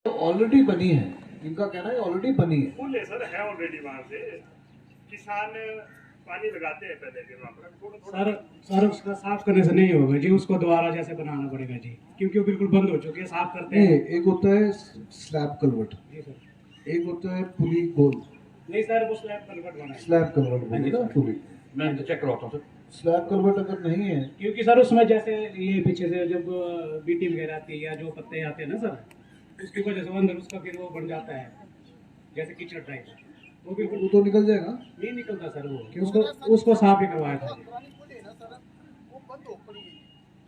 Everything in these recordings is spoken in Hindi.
ऑलरेडी बनी है, इनका कहना है ऑलरेडी बनी है। पुल है सर, है ऑलरेडी वहाँ से किसान पानी लगाते हैं पहले के वहाँ पर। सर उसका साफ करने से नहीं होगा जी, उसको दोबारा जैसे बनाना पड़ेगा जी, क्योंकि वो बिल्कुल बंद हो चुकी है। साफ करते हैं। एक होता है स्लैब कलवर्ट जी सर, एक होता है पुली गोल। नहीं सर, वो स्लैब कन्वर्ट बना है। स्लैब कलवर्ट बोले ना पुली। मैं चेक करवाता हूँ सर। स्लैब कलवर्ट अगर नहीं है, क्योंकि सर उसमें जैसे ये पीछे से जब बीटी वगैरह आती है या जो पत्ते आते हैं ना सर, उसकी वजह से अंदर उसका फिर वो बन जाता है जैसे कीचड़ टाइप, वो बिल्कुल वो तो निकल जाएगा। नहीं निकलता सर वो, कि उसको साफ ही करवाया था जी।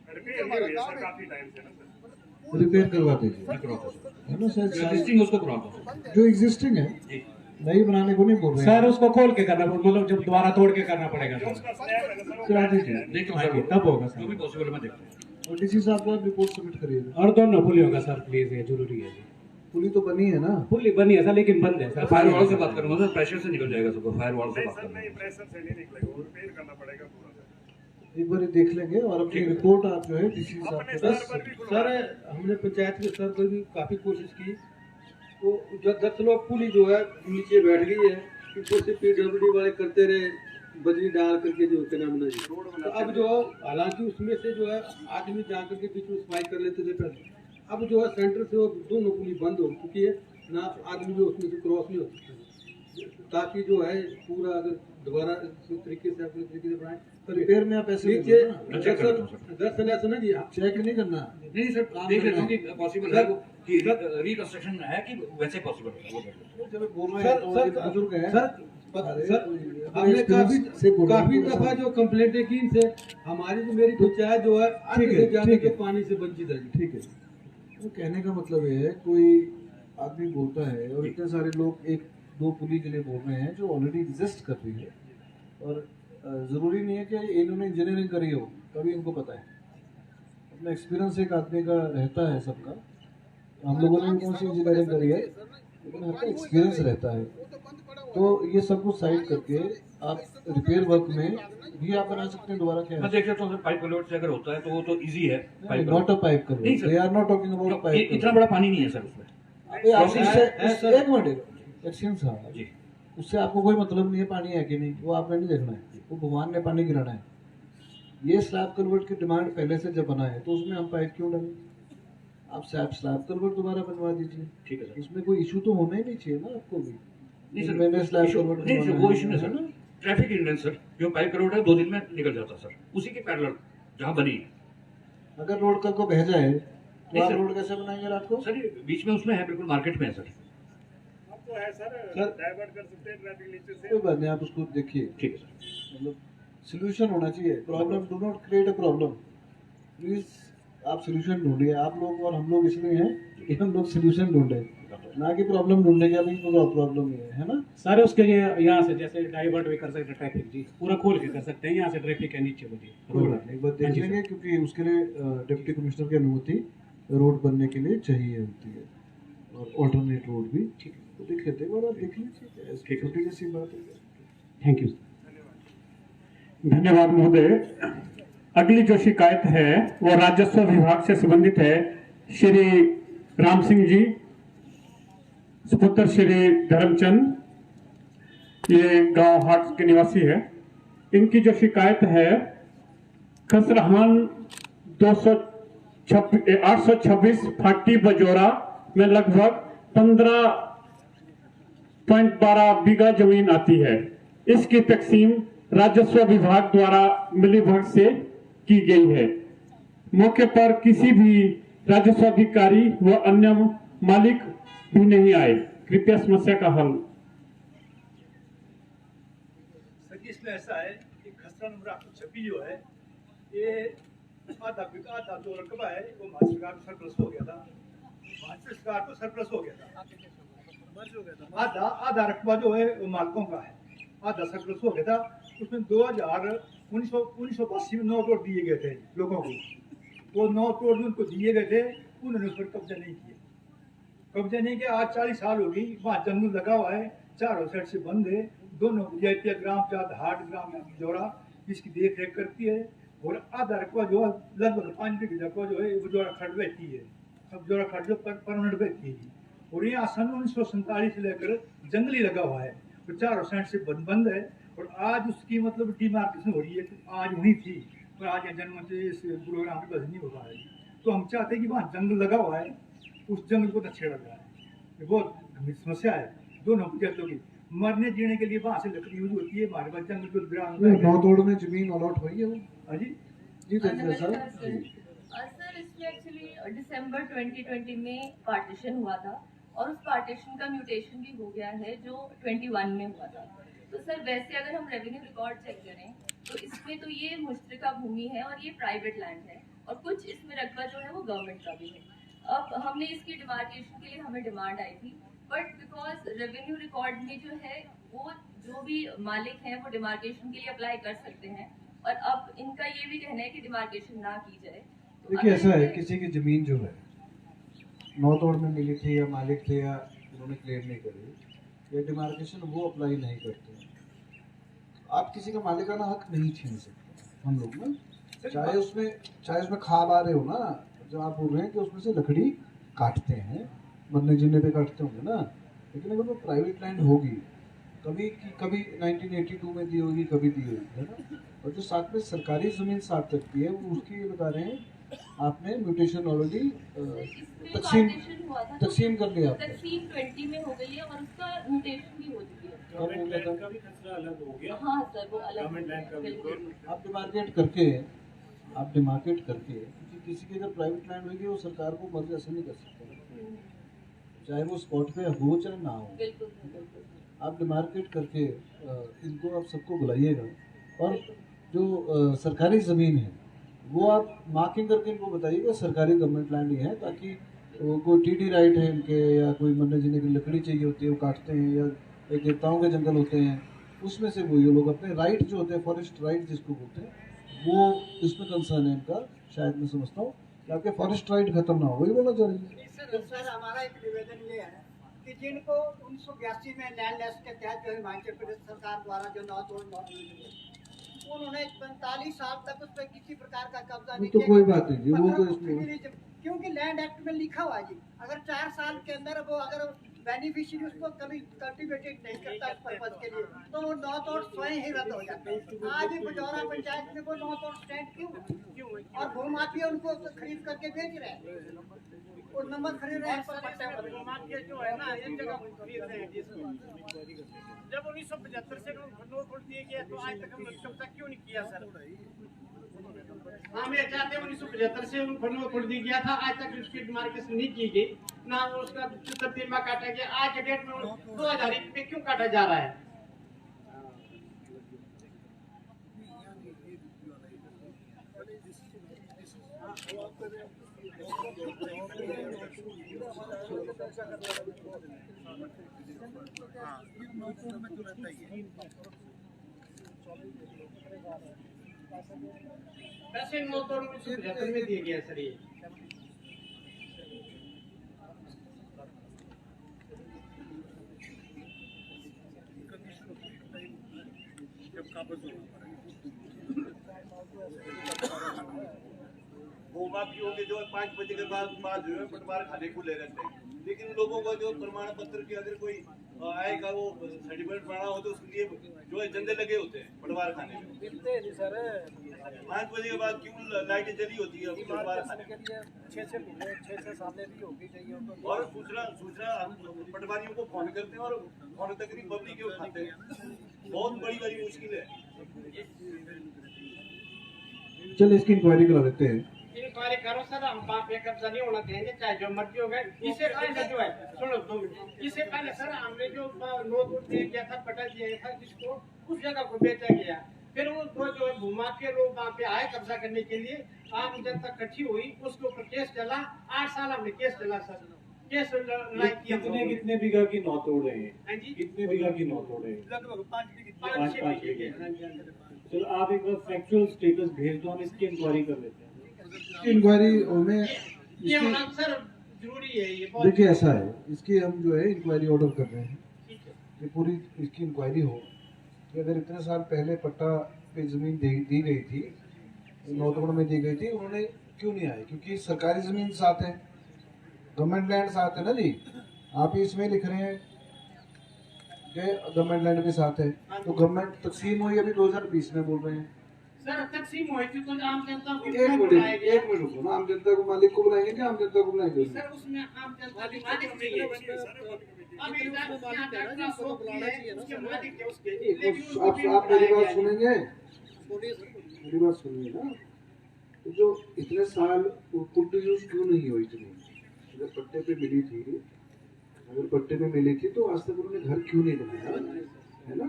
रिपेयर नहीं हुई है सर काफी टाइम से ना सर। रिपेयर करवा दीजिए, मैं करवाता हूँ सर। है ना सर। एग्जिस्टिंग उसको करवाता हूँ सर। जो एग्जिस्टिंग है जी। नई बनाने को नहीं बोल रहे सर उसको खोल के करना, मतलब जब दोबारा तोड़ के करना पड़ेगा सर, उसका स्लैब है सर, वो करा बैठ दीजिए। गया है। देखता हूँ सर, तब होगा जो सर। भी पॉसिबल है मैं देखता हूँ। और डीसी साहब को आप रिपोर्ट सबमिट करिएगा। और दोनों पुलियों का सर प्लीज, ये जरूरी है जी। पुली तो बनी है ना। पुली बनी है सर, लेकिन बंद है सर। फायर वॉल से बात करूंगा सर, प्रेशर से निकल जाएगा सबको। फायर वॉल से नहीं बात सर, नहीं करूंगा। प्रेशर से नहीं निकलेगा, वो रिपेयर करना पड़ेगा पूरा सर। एक बार ये देख लेंगे और अपनी रिपोर्ट आप जो है डीसी साहब अपने के स्तर पास। पर भी खुलवा सर हमने पंचायत के स्तर पर भी काफ़ी कोशिश की, तो जो 10 लोग पुली जो है नीचे बैठ गई है, ऊपर से पीडब्ल्यूडी वाले करते रहे, बजरी डाल करके जो होते नाम जी। तो अब जो हालांकि उसमें से जो है आदमी जा करके बीच में सफाई कर लेते थे पहले, अब जो है सेंटर से वो दोनों पुली बंद हो चुकी है ना, आदमी जो उसमें से क्रॉस नहीं हो सकता, ताकि जो है पूरा अगर दोबारा इस तरीके से अपने तरीके से बनाए तो रिपेयर में आप ऐसे नीचे चेक करता हूँ सर। दरअसल ऐसा ना जी, चेक नहीं करना। नहीं सर, देख लेता हूँ कि पॉसिबल है वो, कि रिकंस्ट्रक्शन है कि वैसे पॉसिबल है वो देख लेता हूँ। जब बोल रहे हैं तो सर एक बुजुर्ग है। सर हमने काफी दफा जो कंप्लेंटें की इनसे, हमारी जो मेरी पंचायत जो है आगे से जाने के पानी से वंचित है जी। ठीक है, तो कहने का मतलब ये है कोई आदमी बोलता है और इतने सारे लोग एक दो पुली के लिए बोल रहे हैं जो ऑलरेडी एग्जिस्ट कर रही है, और ज़रूरी नहीं है कि इन्होंने इंजीनियरिंग करी हो तभी इनको पता है। अपना एक्सपीरियंस एक आदमी का रहता है सबका। हम लोगों ने कौन सी इंजीनियरिंग करी है, लेकिन आपका एक्सपीरियंस रहता है। तो ये सब कुछ साइड करके आप रिपेयर वर्क में भी आप बना सकते हैं दोबारा। क्या मैं देख लेता हूँ सर, पाइप कलवर्ट से अगर होता है तो वो तो इजी है। पाइप नॉट अ पाइप कर नहीं sir. They are not talking about pipe. इतना बड़ा पानी नहीं है सर उसमें। एक मिनट एक्सचेंज साहब जी। उससे आपको कोई मतलब नहीं है पानी है कि नहीं, वो आपने नहीं देखना है, वो भगवान ने पानी गिराना है। ये स्लैब कलवर्ट की डिमांड पहले से जब बना है तो उसमें हम पाइप क्यों डालें? आप स्लैब कलवर्ट दोबारा बनवा दीजिए, ठीक है सर। उसमें कोई इशू तो होना ही नहीं चाहिए ना आपको भी। नहीं सर, मैंने स्लैब issue- कलवर्ट नहीं सर, वो इशू नहीं है सर। ना। ट्रैफिक हिंड्रेंस सर, जो पाइप कलवर्ट है 2 दिन में निकल जाता सर, उसी के पैरेलल जहाँ बनी है। अगर रोड कल को बह जाए तो नहीं आप सर। रोड कैसे बनाएंगे रात को? सर ये बीच में उसमें है, बिल्कुल मार्केट में है सर। अब तो है सर, डाइवर्ट कर सकते हैं ट्रैफिक नीचे से। कोई बात नहीं, आप उसको देखिए। ठीक है सर। मतलब सोल्यूशन होना चाहिए। Problem do not create a problem, please आप सोल्यूशन ढूंढिए। आप लोग और हम लोग इसलिए हैं कि हम लोग सोल्यूशन ढूंढे, ना कि प्रॉब्लम ढूंढने के। अभी प्रॉब्लम ये है ना। सर उसके लिए यहाँ से जैसे डाइवर्ट भी कर सकते हैं ट्रैफिक जी, पूरा खोल के कर सकते हैं यहाँ से ट्रैफिक है नीचे को जी। कोई बात नहीं, एक बार हाँ देख जी लेंगे, क्योंकि उसके लिए डिप्टी कमिश्नर की अनुमति रोड बनने के लिए चाहिए होती है, और ऑल्टरनेट रोड भी। ठीक है, तो देख लेते हैं, एक बार आप देख लीजिए, ऐसी छोटी जैसी बात है। Thank you. धन्यवाद महोदय। अगली जो शिकायत है वो राजस्व विभाग से संबंधित है। श्री राम सिंह जी, सुपुत्र श्री धर्मचंद, ये गांव हाट के निवासी है। इनकी जो शिकायत है, खसरहान 826 फाटी बजोरा में लगभग 15.12 बीघा जमीन आती है। इसकी तकसीम राजस्व विभाग द्वारा मिलीभगत से की गई है। मौके पर किसी भी राजस्व अधिकारी व अन्य मालिक भी नहीं आए। कृपया समस्या का हल। सर जी, इसमें ऐसा है कि खसरा नंबर 826 जो है, ये आधा जो रकबा है वो भारत सरकार को सरप्लस हो गया था। भारत सरकार को सरप्लस हो गया था। आधा रकबा जो है वो मालिकों का है, आधा सरप्लस हो गया था। उसमें 1982 में 9 करोड़ दिए गए थे लोगों को। वो 9 करोड़ उनको दिए गए थे, उन्होंने उस पर कब्जा नहीं किया। कब्जा नहीं किया, आज 40 साल हो गई। वहाँ जंगल लगा हुआ है, चारों साइड से बंद है। दोनों पंचायती ग्राम पंचायत हाट ग्राम जोड़ा इसकी देख रेख करती है, और आधा रकबा जो लगभग 5 बीघे रकबा जो है वो जोड़ा खड़ रहती है। सब जोड़ा खड़ जो परमानेंट रहती है। और यहाँ सन 1947 से लेकर जंगली लगा हुआ है और चारों साइड से बंद है। और आज उसकी मतलब डिमार्केशन हो रही है, तो आज हुई थी पर आज यहाँ जन्म से इस प्रोग्राम की वजह नहीं हो पा रही। तो हम चाहते हैं कि वहाँ जंगल लगा हुआ है, उस जंगल को न छेड़ा जाए। ये बहुत गंभीर समस्या है दोनों पंचायतों की। मरने जीने के लिए वहाँ से लकड़ी यूज होती है, हमारे पास जंगल को ग्राम नौतोड़ में जमीन अलॉट हुई है वो। हाँ जी जी तंजीर साहब जी। सर इसमें एक्चुअली दिसंबर 2020 में पार्टीशन हुआ था और उस पार्टीशन का म्यूटेशन भी हो गया है जो 21 में हुआ था। तो सर वैसे अगर हम रेवेन्यू रिकॉर्ड चेक करें तो इसमें तो ये मुश्तरका भूमि है और ये प्राइवेट लैंड है और कुछ इसमें रकबा जो है वो गवर्नमेंट का भी है। अब हमने इसकी डिमार्केशन के लिए हमें डिमांड आई थी, बट बिकॉज रेवेन्यू रिकॉर्ड में जो है वो जो भी मालिक हैं वो डिमार्केशन के लिए अप्लाई कर सकते हैं और अब इनका ये भी कहना है कि डिमार्केशन ना की जाए। तो देखिए अगर ऐसा है, इसे- किसी की जमीन जो है नौतोड़ में मिली थी या मालिक थे या उन्होंने क्लेम नहीं करी या डिमार्केशन वो अप्लाई नहीं करते, आप किसी का मालिकाना हक नहीं छीन सकते। हम लोग ना चाहे उसमें खाब आ रहे हो ना, जो आप बोल रहे हैं कि उसमें से लकड़ी काटते हैं, मरने जीने पे काटते होंगे ना, लेकिन अगर वो प्राइवेट लैंड होगी कभी 1982 में दी होगी, कभी दी होगी, है ना। और जो साथ में सरकारी ज़मीन साथ रखती है वो उसकी ये बता रहे हैं आपने म्यूटेशन ऑलरेडी इसमें तकसीम पार्टीशन हुआ था तो तकसीम कर लिया आपने। तकसीम 20 में हो गई है और उसका म्यूटेशन भी हो चुकी है। और वो कहता का भी खतरा अलग हो गया, हाँ सर वो अलग गवर्नमेंट लैंड का भी। बिल्कुल। आप डिमार्केट करके क्योंकि किसी की अगर प्राइवेट लैंड होगी वो सरकार को मर्जी ऐसे नहीं कर सकते, चाहे वो स्पॉट पे हो चाहे ना हो। बिल्कुल बिल्कुल। आप डिमार्केट करके इनको आप सबको बुलाइएगा और जो सरकारी ज़मीन है वो आप मार्किंग करके इनको बताइएगा सरकारी गवर्नमेंट लैंड ही है, ताकि वो कोई टीडी राइट है इनके या कोई मरने जीने की लकड़ी चाहिए होती है वो काटते हैं या एक देवताओं के जंगल होते हैं उसमें से वो ये लोग अपने राइट जो होते हैं फॉरेस्ट राइट जिसको बोलते हैं वो इसमें कंसर्न है इनका। शायद मैं समझता हूँ कि आपके फॉरेस्ट राइट खत्म ना हो, वही बोलना चाह रही है। सर हमारा एक निवेदन ये है कि जिनको 1982 में लैंड लेस के तहत जो है हिमाचल प्रदेश सरकार द्वारा जो नौतोड़ उन्होंने 45 साल तक उस पर किसी प्रकार का कब्जा नहीं तो किया। कोई बात नहीं जी, वो तो पत्थरों इसमें की क्योंकि लैंड एक्ट में लिखा हुआ है जी, अगर 4 साल के अंदर वो अगर बेनिफिशियरी उसको कभी कल्टिवेटेड नहीं करता इस पर्पज के लिए तो वो नौतोड़ स्वयं ही रद्द हो जाता है। आज भी बजौरा पंचायत में वो नौतोड़ स्टैंड क्यों और भूमाफिया उनको तो खरीद करके बेच रहे हैं और नंबर खरीद रहे हैं। भूमाफिया जो है ना एक जगह खरीद रहे हैं। जब 1975 से नोट दिए गए तो आज तक हम कब्जा क्यों नहीं किया सर? हम ये चाहते हैं 1975 से उनको नोट दी गया था, आज तक उसकी डिमार्केशन नहीं की गई, ना उसका तब्दीमा काटा गया। आज के डेट में 2001 पे क्यों काटा जा रहा है? वैसे नोट 1975 में दिए गए सर ये। भूमाफियों के जो 5 बजे के बाद जो है पटवार खाने को ले रहते हैं, लेकिन लोगों का जो प्रमाण पत्र की अगर कोई आय का वो सर्टिफिकेट बनाना हो तो उसके लिए जो है झंडे लगे होते हैं पटवार खाने में। 5 बजे के बाद क्यों लाइटें जली होती है पटवार खाने में? 6 सामने भी होगी चाहिए और सूचना हम पटवारियों को फोन करते हैं और फोन तक नहीं पब्लिक के उठाते हैं, बहुत बड़ी मुश्किल है। चलिए इसकी इंक्वायरी करा देते हैं। इंक्वायरी करो सर, हम वहाँ पे कब्जा नहीं होना देंगे चाहे जो मर्जी हो गए। इससे पहले जो है सुनो 2 मिनट, इससे पहले सर हमने जो नोट दिया गया था पटा दिया गया था जिसको उस जगह को बेचा गया, फिर वो जो है भूमा के लोग वहाँ पे आए कब्जा करने के लिए, आम जनता इकट्ठी हुई, उसके ऊपर केस चला। 8 साल हमने केस चला सर, केस लड़ाई किया। कितने बीघा की नौ तोड़ रहे हैं? हाँ जी, कितने बीघा की नौ तोड़ रहे हैं? लगभग 5 बीघे 5-6 बीघे। हाँ जी। चलो आप एक बार फैक्चुअल स्टेटस भेज दो, हम इसकी इंक्वायरी कर लेते हैं। इंक्वायरी में ये होना सर जरूरी है। ये बहुत देखिए ऐसा है, इसकी हम जो है इंक्वायरी ऑर्डर कर रहे हैं कि पूरी इसकी इंक्वायरी हो कि अगर इतने साल पहले पट्टा पे ज़मीन दी गई थी, नौतोड़ में दी गई थी, उन्होंने क्यों नहीं आए? क्योंकि सरकारी ज़मीन साथ है, गवर्नमेंट लैंड साथ है ना जी, आप इसमें लिख रहे हैं कि गवर्नमेंट लैंड के साथ है, तो गवर्नमेंट तकसीम हुई अभी 2020 में बोल रहे हैं। सर तकसीम हुई थी तो आम जनता को एक मिनट रुको ना, आम जनता को मालिक को बुलाएंगे कि आम जनता को बुलाएंगे? सर उसमें आम जनता के मालिक नहीं है। अब एक आप मेरी बात सुनेंगे, मेरी बात सुनिए ना। तो जो इतने साल पुट्टी यूज क्यों नहीं हुई इतनी? अगर पट्टे पे मिली थी, अगर पट्टे पे मिली थी तो आज तक उन्होंने घर क्यों नहीं बनाया, है ना?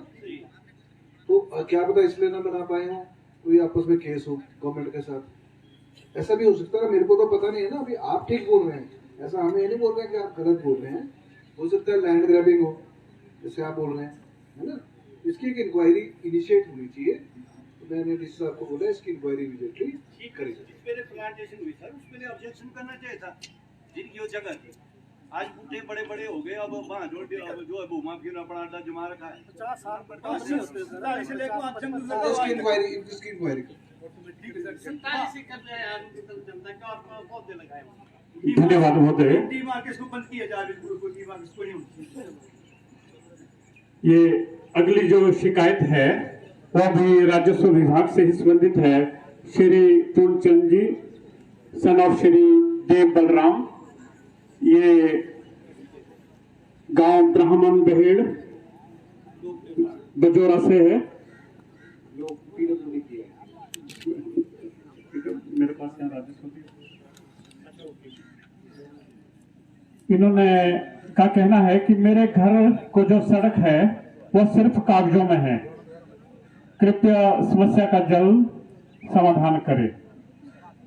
तो क्या पता इसलिए ना बना पाए हो, कोई आपस में केस हो गवर्नमेंट के साथ, ऐसा भी हो सकता है। मेरे को तो पता नहीं है ना। अभी आप ठीक बोल रहे हैं, ऐसा हमें ये नहीं बोल रहे हैं कि आप गलत बोल रहे हैं। हो सकता है लैंड ग्रैबिंग हो, जैसे आप बोल रहे हैं, है ना? इसकी एक इंक्वायरी इनिशिएट होनी चाहिए। तो मैंने डीसी साहब को बोला इसकी इंक्वायरी इमीडिएटली ठीक करें। पहले प्लांटेशन हुई सर, उसके लिए ऑब्जेक्शन करना चाहिए था जिनकी वो जगह थी। आज बूटे बड़े बड़े हो गए, अब वहाँ जो है भूमा फिर अपना अड्डा जमा रखा है। 50 साल से लेकर आप जंगल इसकी इंक्वायरी धन्यवाद महोदय। डीमार्केशन को बंद किया जाए, बिल्कुल डीमार्केशन को नहीं होती। ये अगली जो शिकायत है वह भी राजस्व विभाग से ही संबंधित है। श्री पूर्णचंद जी सन ऑफ श्री देव बलराम, ये गांव ब्राह्मण बहेड़ बजोरा से है। मेरे पास यहाँ राजस्व इन्होंने का कहना है कि मेरे घर को जो सड़क है वह सिर्फ कागजों में है, कृपया समस्या का जल्द समाधान करें।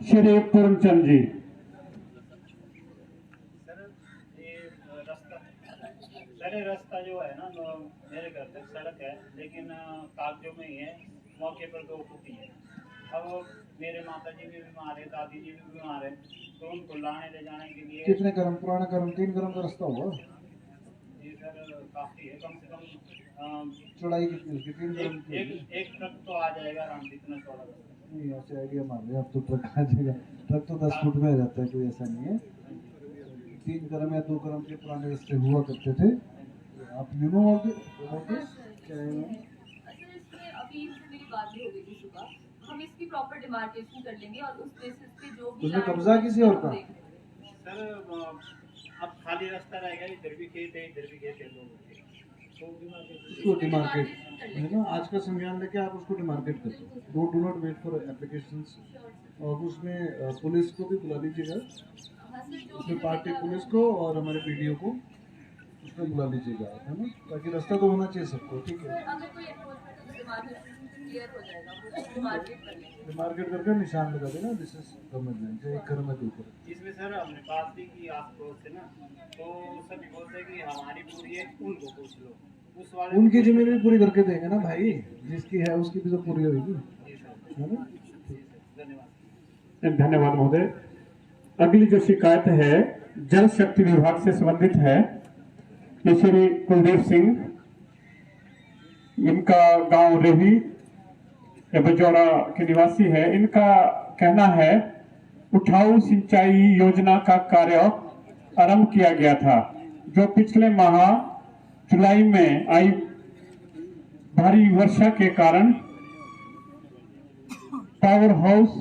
श्री पूर्णचंद जी। रास्ता जो है ना, मेरे घर तक सड़क है लेकिन कागजों में ही है, मौके पर 2 फुट है। अब मेरे माता जी भी बीमार है, दादी जी भी बीमार है, तो उनको लाने ले जाने के लिए कितने कर्म, पुराना कर्म 3 कर्म का रास्ता होगा जी सर, काफी है, कम से कम चौड़ाई कितनी उसकी? 3 कर्म की होगी। एक ट्रक तो आ जाएगा आराम से, इतना चौड़ा रास्ता। नहीं, ऐसे आइडिया मार रहे अब तो ट्रक आ जाएगा। ट्रक तो 10 फुट में आ जाता है, कोई ऐसा नहीं है। 3 कर्म या 2 कर्म के पुराने रास्ते हुआ करते थे। आप यू नो ऑल दिस क्या है? अभी मेरी बात भी हो गई थी सुबह, हम इसकी प्रॉपर डिमार्केशन कर लेंगे और उस बेसिस पे जो भी उसमें कब्जा किसी और का? सर अब खाली रास्ता रहेगा, इधर भी खेत है इधर भी खेत है, उसको डिमार्केट है ना। आज का संज्ञान लेके आप उसको डिमार्केट कर दो। Do not wait for applications. और उसमें पुलिस को भी बुला लीजिएगा, उसमें पार्टी पुलिस को और हमारे पीडीओ को उसमें बुला लीजिएगा, है ना, ताकि रास्ता तो होना चाहिए सबको। ठीक है, मार्केट करके निशान लगा देना, दिस इज गवर्नमेंट लैंड, एक घर में 2 घर। इसमें सर हमने बात भी की आस पड़ोस से ना, तो सभी बोलते हैं कि हमारी पूरी है, उनको पूछ लो, उस वाले उनकी जमीन भी पूरी करके देंगे ना भाई, जिसकी है उसकी भी तो पूरी होगी, है ना। धन्यवाद महोदय। अगली जो शिकायत है जल शक्ति विभाग से संबंधित है। ये श्री कुलदीप सिंह, इनका गांव रेही बजौरा के निवासी है। इनका कहना है उठाऊ सिंचाई योजना का कार्य आरंभ किया गया था, जो पिछले माह जुलाई में आई भारी वर्षा के कारण पावर हाउस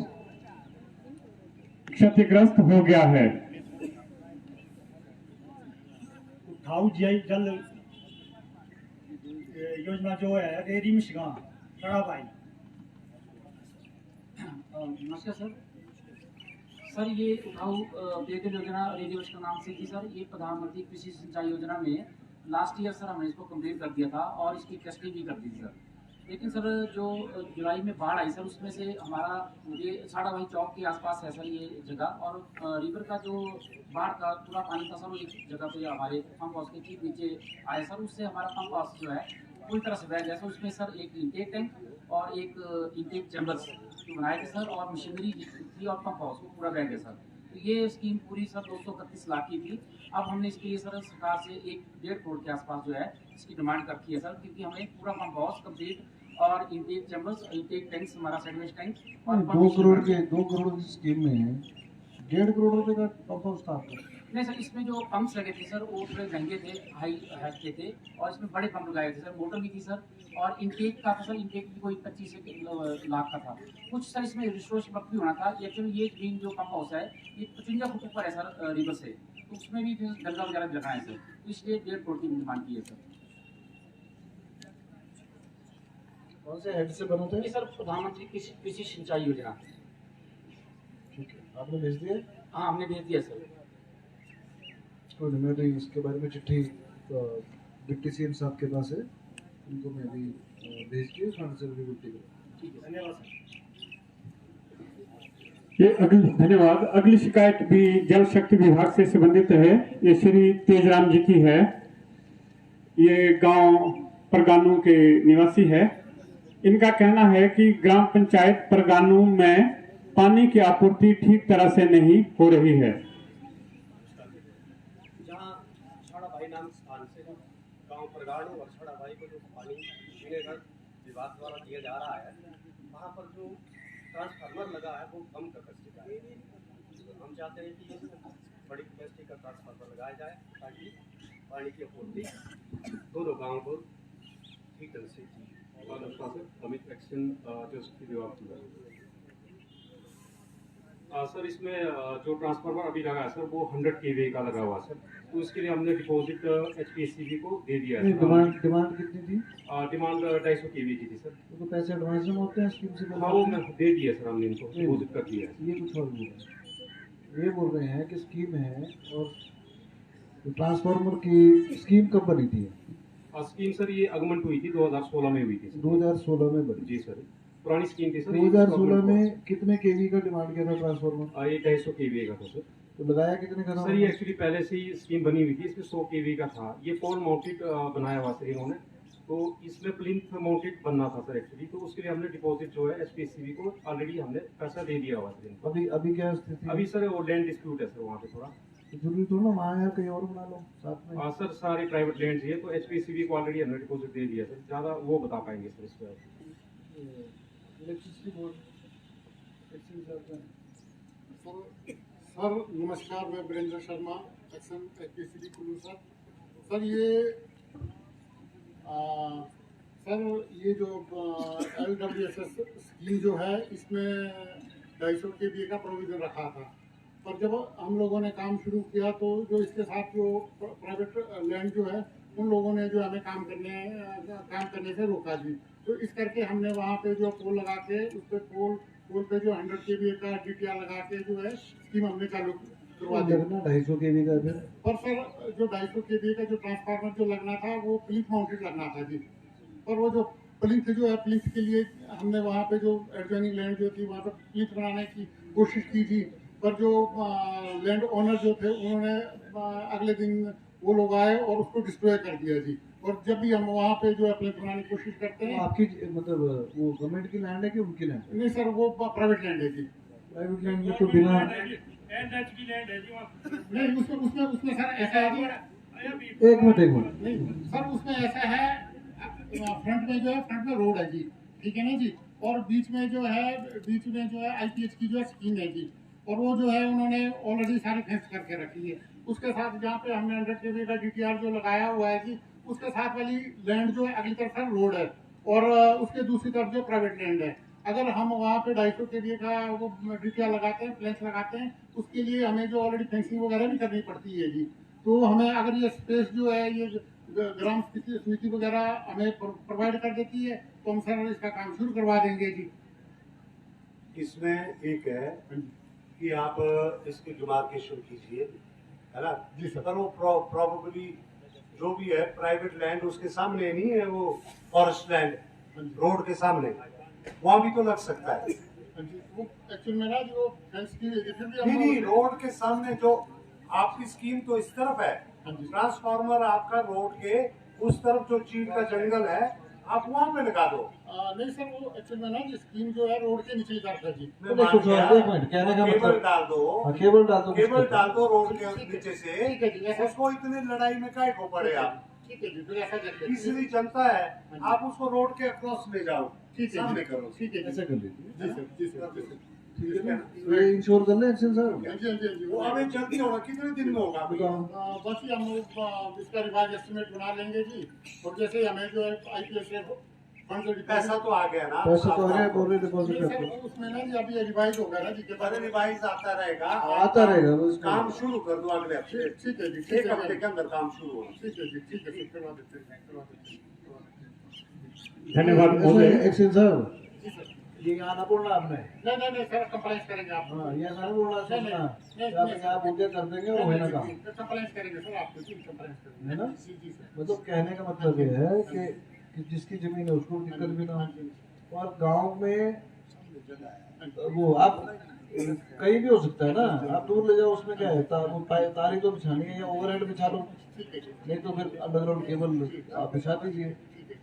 क्षतिग्रस्त हो गया है। उठाऊ जल योजना जो है रेरी मिशगा तड़ाबाई। नमस्कार सर। सर ये उठाऊ पेयजल योजना रेडियोश का नाम से थी सर। ये प्रधानमंत्री कृषि सिंचाई योजना में लास्ट ईयर सर हमने इसको कंप्लीट कर दिया था और इसकी टेस्टिंग भी कर दी थी सर। लेकिन सर जो जुलाई में बाढ़ आई सर, उसमें से हमारा ये साड़ा भाई चौक के आसपास है सर ये जगह, और रिवर का जो बाढ़ का पूरा पानी था सर वो एक जगह पे हमारे पंप हाउस के ठीक नीचे आया सर। उससे हमारा पंप हाउस जो है पूरी तरह से बह गया सर। उसमें सर एक इंटेक टैंक और एक इंटेक चैम्बर्स बनाए थे सर, और मशीनरी थी और पंप हाउस को पूरा बह गया सर। तो ये स्कीम पूरी सर 231 लाख की थी। अब हमने इसके लिए सर सरकार से 1.5 करोड़ के आसपास जो है इसकी डिमांड रखी है सर, क्योंकि हमें पूरा पंप हाउस कम्प्लीट और इंटेक चैम्बर्स, इंटेक टैंक्स, हमारा सेडमेंट टैंक और 2 करोड़ की स्कीम में 1.5 करोड़ रुपए का पंप हाउस था आपका? नहीं सर, इसमें जो पंप्स लगे थे सर वो थोड़े महंगे थे, हाई हैट के थे, और इसमें बड़े पंप लगाए थे सर, मोटर भी थी सर, और इनटेक का था सर, इनटेक भी कोई 25 लाख का था। कुछ सर इसमें रिसोर्स वर्क भी होना था। एक्चुअली ये ग्रीन जो पंप हाउस है ये 55 फुट ऊपर है सर रिवर से, तो उसमें भी गंगा वगैरह भी लगाए सर, तो इसलिए 1.5 करोड़ की डिमांड की है सर। कौन से हेड से बना था ये सर प्रधानमंत्री कृषि सिंचाई योजना। ठीक है, आपने भेज दिया? हाँ हमने भेज दिया सर। तो मैं भी इसके बारे में चिट्ठी डिप्टी सीएम साहब के पास है, उनको मैं भी भेज के फंड से रिव्यू धन्यवाद ये अगली धन्यवाद। अगली शिकायत भी जल शक्ति विभाग से संबंधित है। ये श्री तेजराम जी की है। ये गांव परगानू के निवासी है। इनका कहना है कि ग्राम पंचायत परगानू में पानी की आपूर्ति ठीक तरह से नहीं हो रही है। जहाँ छड़ा भाई नाम स्थान से गांव परगानू और छड़ा भाई को जो पानी पीने का विभाग द्वारा दिया जा रहा है, वहाँ पर जो ट्रांसफार्मर लगा है वो कम कैपेसिटी का है। हम चाहते हैं कि बड़ी कैपेसिटी का ट्रांसफार्मर लगाया जाए ताकि पानी की आपूर्ति दोनों गाँव को ठीक तरह से की। अमित एक्शन जल विभाग सर, इसमें जो ट्रांसफार्मर अभी लगा है सर वो 100 kVA का लगा हुआ सर, तो उसके लिए हमने डिपॉजिट HPSCB को दे दिया है। डिमांड कितनी थी? डिमांड 250 kVA की थी सर। तो पैसे एडवांस में होते हैं स्कीम से? हाँ वो दे दिया सर, हमने इनको डिपॉजिट कर दिया है। ये कुछ और बोल रहे हैं, ये बोल रहे हैं कि स्कीम है और ट्रांसफार्मर की स्कीम कब बनी थी? स्कीम सर ये अगमेंट हुई थी 2016 में हुई थी। 2016 में बनी? जी सर, पुरानी स्कीम थी सर। 2016 में कितने केवी का डिमांड किया था ट्रांसफार्मर? ये 250 kVA का था सर। तो लगाया कितने का था सर? ये एक्चुअली पहले से ही स्कीम बनी हुई थी, इसमें 100 kVA का था। ये पोल माउंटेड बनाया हुआ सर इन्होंने, तो इसमें प्लिंथ माउंटेड बनना था सर एक्चुअली, तो उसके लिए हमने डिपॉजिट जो है HPSCB को ऑलरेडी हमने पैसा दे दिया हुआ सर। अभी क्या स्थिति? अभी सर वो लैंड डिस्प्यूट है सर वहाँ पे थोड़ा। जरूरी थोड़ा ना वहाँ यार कहीं और बना लो साथ में। हाँ सर, सारे प्राइवेट लैंड है तो HPSCB को ऑलरेडी हमने डिपॉजिट दे दिया सर। ज़्यादा वो बता पाएंगे सर इस पर। इलेक्ट्रिसिटी बोर्ड सर नमस्कार, मैं Virendra Sharma, action HPSCB Kullu sir. Sir ये जो LWSS स्कीम जो है इसमें 250 kVA का प्रोविजन रखा था, पर जब हम लोगों ने काम शुरू किया तो जो इसके साथ जो प्राइवेट लैंड जो है उन लोगों ने जो हमें काम करने से रोका जी। तो इस करके हमने वहाँ पे जो पोल लगा के उस पर पोल पे जो 100 kVA का DTR लगा के जो है स्कीम हमने चालू करवा दी। 250 kVA का फिर? पर सर जो 250 kVA का जो ट्रांसफार्मर जो लगना था वो प्लिंथ माउंटेड लगना था जी। पर वो जो प्लिंथ जो है, प्लिंथ के लिए हमने वहाँ पे जो एडजॉइनिंग लैंड जो थी वहाँ पर प्लिंथ बनाने की कोशिश की थी, पर जो लैंड ओनर जो थे उन्होंने अगले दिन वो लोग आए और उसको डिस्ट्रॉय कर दिया जी। और जब भी हम वहाँ पे जो है प्लिंथ बनाने की कोशिश करते हैं। आपकी मतलब वो गवर्नमेंट की लैंड है कि उनकी लैंड है? नहीं सर, वो प्राइवेट लैंड है जी। प्राइवेट लैंड में तो बिना नहीं, उसमें सर ऐसा है जी। एक मिनट नहीं सर, उसमें ऐसा है फ्रंट में जो है, फ्रंट में रोड है जी, ठीक है ना जी, और बीच में जो है IPH की जो है स्कीम है जी, और वो जो है उन्होंने ऑलरेडी सारे फेंस करके रखी है। उसके साथ जहाँ पे हमने 100 kVA का DTR जो लगाया हुआ है जी, उसके साथ वाली लैंड जो है अगली तरफ सर रोड है और उसके दूसरी तरफ जो प्राइवेट लैंड है। अगर हम वहाँ पे 250 kVA का वो DTR लगाते हैं, प्लेन्स लगाते हैं, उसके लिए हमें जो ऑलरेडी फेंसिंग वगैरह भी करनी पड़ती है जी। तो हमें अगर ये स्पेस जो है ये ग्राम समिति वगैरह हमें प्रोवाइड कर देती है तो हम सर इसका काम शुरू करवा देंगे जी। इसमें एक है कि आप इसकी डिमार्केशन कीजिए, है ना जी सर। पर वो प्रॉबेबली जो भी है प्राइवेट लैंड उसके सामने नहीं है, वो फॉरेस्ट लैंड रोड के सामने, वहाँ भी तो लग सकता है। वो एक्चुअल में ना जो फेंस की नहीं, रोड के सामने जो आपकी स्कीम तो इस तरफ है, ट्रांसफार्मर आपका रोड के उस तरफ जो चीड़ का जंगल है आप वहाँ पे लगा दो। नहीं सर, वो एक्चुअल में ना जो स्कीम जो है रोड के नीचे तरफ है जी। केबल डाल दो, केबल डाल दो रोड के नीचे से, उसको इतनी लड़ाई में काहे को पड़े आप? तीसरी जनता है, आप उसको रोड के अक्रॉस ले जाओ, सामने करो। ठीक है, ऐसा कर लीजिए। जी सर, जी सर। ठीक है ना? तो ये इंश्योर कर ले एक्शन साहब। वो हमें जल्दी होगा, कितने दिन में होगा? बस ही हम लोग इसका रिवाइज एस्टिमेट बना लेंगे जी। और जैसे हमें जो है IPS पैसा तो आ गया ना, पैसा तो आ गया, बोले डिपॉजिट कर दो। उसमें ना जी अभी रिवाइज होगा ना जी के बाद रिवाइज आता रहेगा, बस काम शुरू कर दो अगले हफ्ते। ठीक है जी, एक हफ्ते के अंदर काम शुरू होगा। ठीक है जी, ठीक है, करवा देते हैं। धन्यवाद महोदय। एक्शन साहब, ये यहाँ ना बोलना आपने। नहीं सर, कंप्लेंट करेंगे आप। हाँ, ये ना बोलना सुनना। आप यहाँ बोलते कर देंगे वो है ना काम, कंप्लेंट करेंगे सर आपको, कंप्लेंट करेंगे, है ना? जी सर। मतलब कहने का मतलब ये है कि जिसकी जमीन है उसको दिक्कत भी ना हो, और गांव में वो आप कहीं भी हो सकता है ना, आप दूर ले जाओ, उसमें क्या है, तारी तो बिछानी है या ओवरहेड बिछा लो, नहीं तो फिर अंडरग्राउंड केबल आप बिछा दीजिए।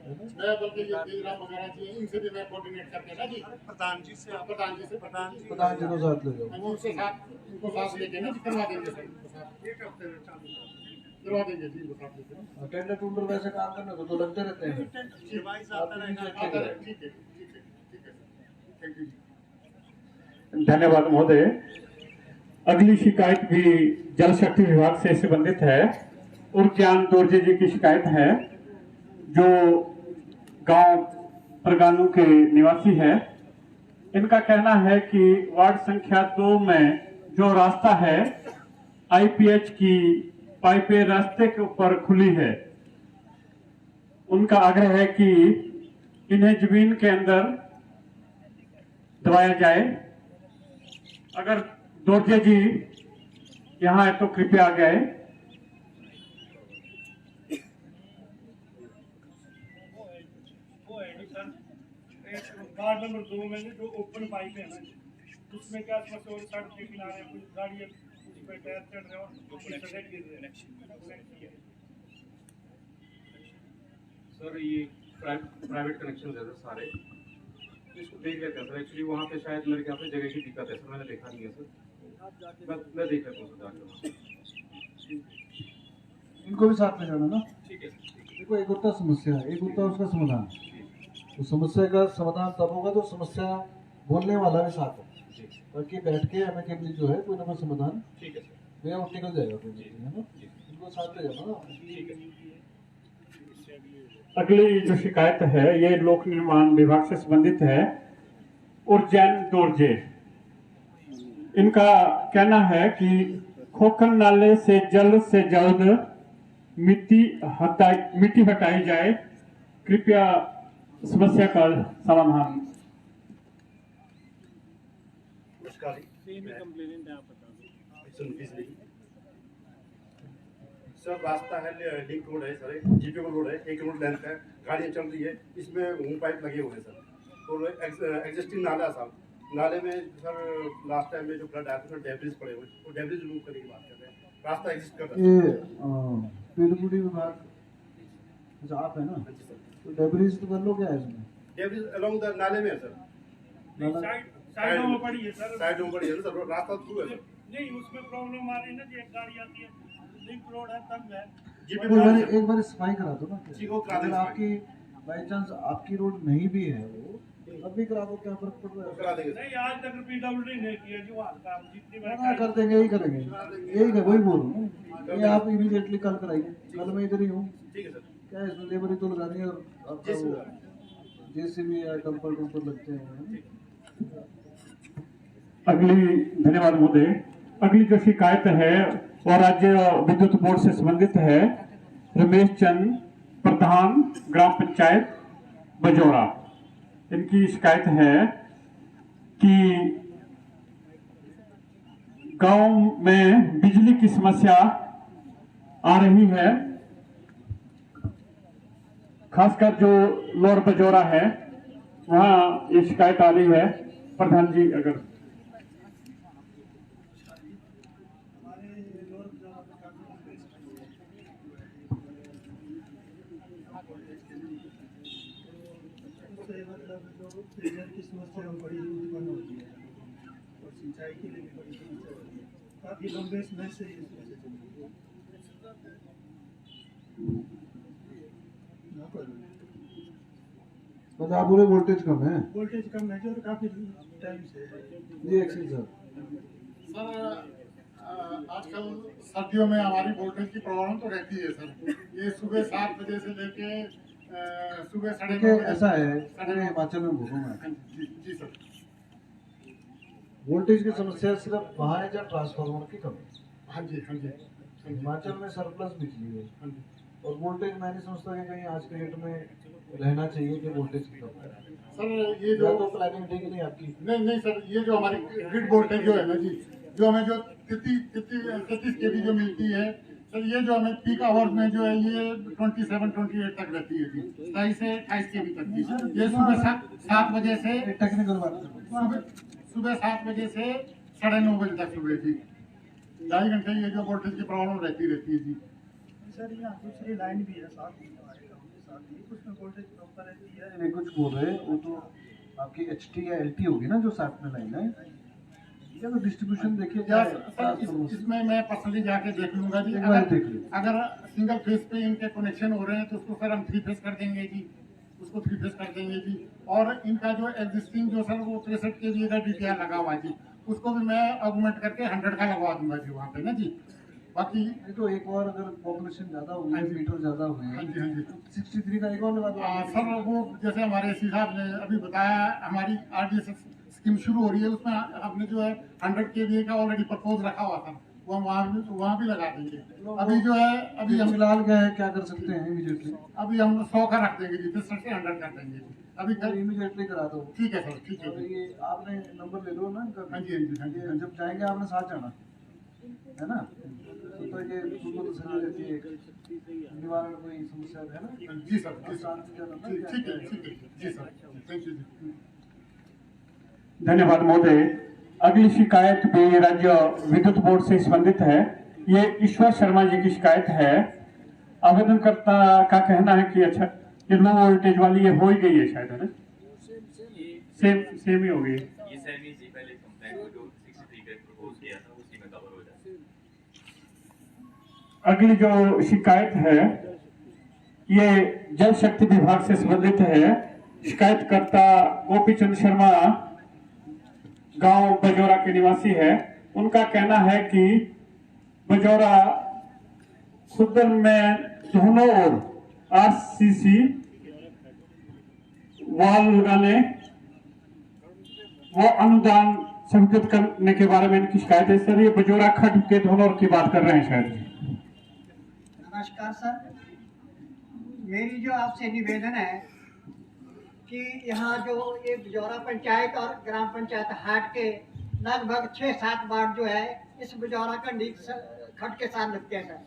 मैं बल्कि ये तेजराम वगैरह जी इनसे भी मैं कोऑर्डिनेट करके ना जी प्रधान जी से प्रधान जी को साथ ले जाओ, उनको साथ लेके ना करवा देंगे सर, एक हफ्ते में करवा देंगे जी, वो साथ लेके। टेंडर टूंडर वैसे काम करने तो लगते रहते हैं। ठीक है। धन्यवाद महोदय। अगली शिकायत भी जल शक्ति विभाग से संबंधित है। उर्ज्ञान दोरजे जी की शिकायत है, जो गांव परगानू के निवासी है। इनका कहना है कि वार्ड संख्या 2 में जो रास्ता है, IPH की पाइपें रास्ते के ऊपर खुली है। उनका आग्रह है कि इन्हें जमीन के अंदर दबाया जाए। अगर दोरजे जी यहाँ है तो कृपया आ गए। वार्ड नंबर 2 में जो ओपन पाइप है ना, उसमें क्या समस्या, सड़क के किनारे कुछ गाड़ियाँ उस पर टायर चढ़ रहे और सड़क गिर रहे हैं। सर ये प्राइवेट कनेक्शन है सर सारे, इसको देख लेते हैं सर। एक्चुअली वहाँ पे शायद मेरे ख्याल से जगह की दिक्कत है सर, मैंने देखा नहीं है सर। मैं देख लेता हूँ सर। इनको भी साथ ले जाना ना। ठीक है। देखो, एक होता समस्या, एक होता उसका समाधान। तो समस्या का समाधान तब होगा तो समस्या बोलने वाला भी साथ है, बाकी बैठ के हमें केवल जो है कोई ना कोई समाधान ठीक है सर, भैया निकल जाएगा कोई, है ना? इनको साथ ले जाना ना। ठीक है। अगली जो शिकायत है ये लोक निर्माण विभाग से संबंधित है। उर्जैन दोरजे, इनका कहना है कि खोखल नाले से जल्द मिट्टी हटाई जाए। कृपया समस्या का समाधान। सर रास्ता है, लिंक रोड है सर, जीपीओ रोड है, 1 किलोमीटर लेंथ है, गाड़ियाँ चल रही है, इसमें होम पाइप लगे हुए हैं सर। और एग्जिस्टिंग नाला साहब, नाले में सर लास्ट टाइम में जो फ्लड आया था डेब्रिज पड़े हुए, वो डेब्रिज रिमूव करने की बात कर रहे हैं। रास्ता एग्जिस्ट कर रहा है। पीडब्ल्यूडी विभाग, अच्छा आप है ना, तो डेब्रिज तो कर लो क्या है इसमें? डेब्रिज अलोंग द नाले में है सर, साइडों में पड़ी है सर, साइडों में पड़ी है सर, रास्ता थ्रू है सर। नहीं, उसमें प्रॉब्लम आ रही है ना जी, एक गाड़ी आती है, लिंक रोड है तब है। एक बार सफाई करा दो ना। अगर आपकी बाई चांस आपकी रोड नहीं भी है वो, अब भी करा दो, क्या फर्क पड़ रहा है? करा देंगे। नहीं, आज तक PWD ने किया जी, वहाँ काम जितनी बार ना कर देंगे, यही करेंगे, यही वही बोल रहा हूँ। ये आप इमीडिएटली कल कराइए, कल मैं इधर ही हूँ। ठीक है सर। क्या है इसमें लेबर ही तो लगानी है, और आपका वो JCB या डंपर लगते हैं। अगली, धन्यवाद महोदय। अगली जो शिकायत है वो राज्य विद्युत बोर्ड से संबंधित है। रमेश चंद, प्रधान ग्राम पंचायत बजौरा, इनकी शिकायत है कि गांव में बिजली की समस्या आ रही है। खासकर जो लोअर बजौरा है वहाँ ये शिकायत आ रही है। प्रधान जी अगर पेयजल की समस्या बड़ी उत्पन्न होती है और सिंचाई के लिए भी बड़ी समस्या होती है। काफी लंबे समय से ये समस्या चल रही है। मतलब आप बोले वोल्टेज कम है। वोल्टेज कम है जो काफी टाइम से। जी एक्सेल सर। सर आजकल सर्दियों में हमारी वोल्टेज की प्रॉब्लम तो रहती है सर। ये सुबह 7 बजे से लेके सुबह 9:30 बजे। ऐसा है पूरे हिमाचल में बोलूँ मैं। जी सर। वोल्टेज की समस्या सिर्फ वहाँ है जहाँ ट्रांसफार्मर की कमी। हाँ जी हाँ जी। हिमाचल में सरप्लस बिजली है हाँ जी। और वोल्टेज मैं नहीं समझता कि कहीं आज के डेट में रहना चाहिए कि वोल्टेज की कमी है। सर ये जो तो प्लानिंग ठीक नहीं आपकी। नहीं सर, ये जो हमारी ग्रिड वोल्टेज जो है ना जी, जो हमें जो 33 केवी जो मिलती है सर, ये जो हमें पीक आवर्स में जो है ये 27-28 तक रहती है जी, 27 से 28 केवी तक की। ये सुबह 7 बजे से टेक्निकल बात सुबह 7 बजे से 9:30 बजे तक सुबह जी 2.5 घंटे ये जो वोल्टेज की प्रॉब्लम रहती है जी। सर यहाँ दूसरी लाइन भी है साथ में, उसमें वोल्टेज प्रॉपर रहती है। नहीं कुछ बोल रहे हैं वो तो आपकी HT या LT होगी ना जो साथ में लाइन है। क्या तो डिस्ट्रीब्यूशन देखिए क्या है इसमें मैं पर्सनली जाके देख लूंगा जी। अगर सिंगल फेज पे इनके कनेक्शन हो रहे हैं तो उसको सर हम 3 फेज कर देंगे जी, उसको 3 फेज कर देंगे जी। और इनका जो एग्जिस्टिंग जो सर वो 63 केवी का DTR लगा हुआ है जी, उसको भी मैं ऑगमेंट करके 100 का लगवा दूंगा जी वहाँ पे ना जी। बाकी तो एक और अगर पॉपुलेशन ज्यादा हुई है, मीटर ज्यादा हुए हैं, हाँ जी हाँ जी, 63 का एक और लगा दो। सर वो जैसे हमारे एसी साहब ने अभी बताया, हमारी RDSS स्कीम शुरू हो रही है, उसमें हमने जो है 100 केवी का ऑलरेडी प्रपोज रखा हुआ था, वो वहाँ भी लगा देंगे। अभी जो है अभी हम फिलहाल क्या है, क्या कर सकते हैं इमीडिएटली? अभी हम 100 का रख देंगे जी, 63 से 100 कर देंगे अभी इमीडिएटली करा दो। ठीक है सर, ठीक है। ये आपने नंबर ले लो ना इनका। हाँ जी हाँ जी हाँ जी। जब जाएंगे आपने साथ जाना है ना, तो ये तुमको तो सही रहती है निवारण कोई समस्या है ना। जी सर, ठीक है जी सर, थैंक यू जी। धन्यवाद महोदय। अगली शिकायत भी राज्य विद्युत बोर्ड से संबंधित है। ये ईश्वर शर्मा जी की शिकायत है। आवेदनकर्ता का कहना है कि अच्छा ये लो वोल्टेज वाली ये हो ही गई है शायद, है ना? सेम ही हो गई है। ये सेम ही थी पहले कंप्लेंट को जो 63 का प्रपोज किया था उसी में कवर हो जाता है। अगली जो शिकायत है ये जल शक्ति विभाग से संबंधित है। शिकायतकर्ता गोपी चंद शर्मा गांव बजौरा के निवासी है। उनका कहना है कि बजौरा खुदर में दोनों ओर RCC वॉल लगाने वो अनुदान स्वीकृत करने के बारे में इनकी शिकायत है। सर ये बजौरा खड्ड के दोनों ओर की बात कर रहे हैं शायद। नमस्कार सर, मेरी जो आपसे निवेदन है कि यहाँ जो ये बजौरा पंचायत और ग्राम पंचायत हाट के लगभग 6-7 वार्ड जो है इस बजौरा कंडी खड्ड के साथ लगते हैं सर,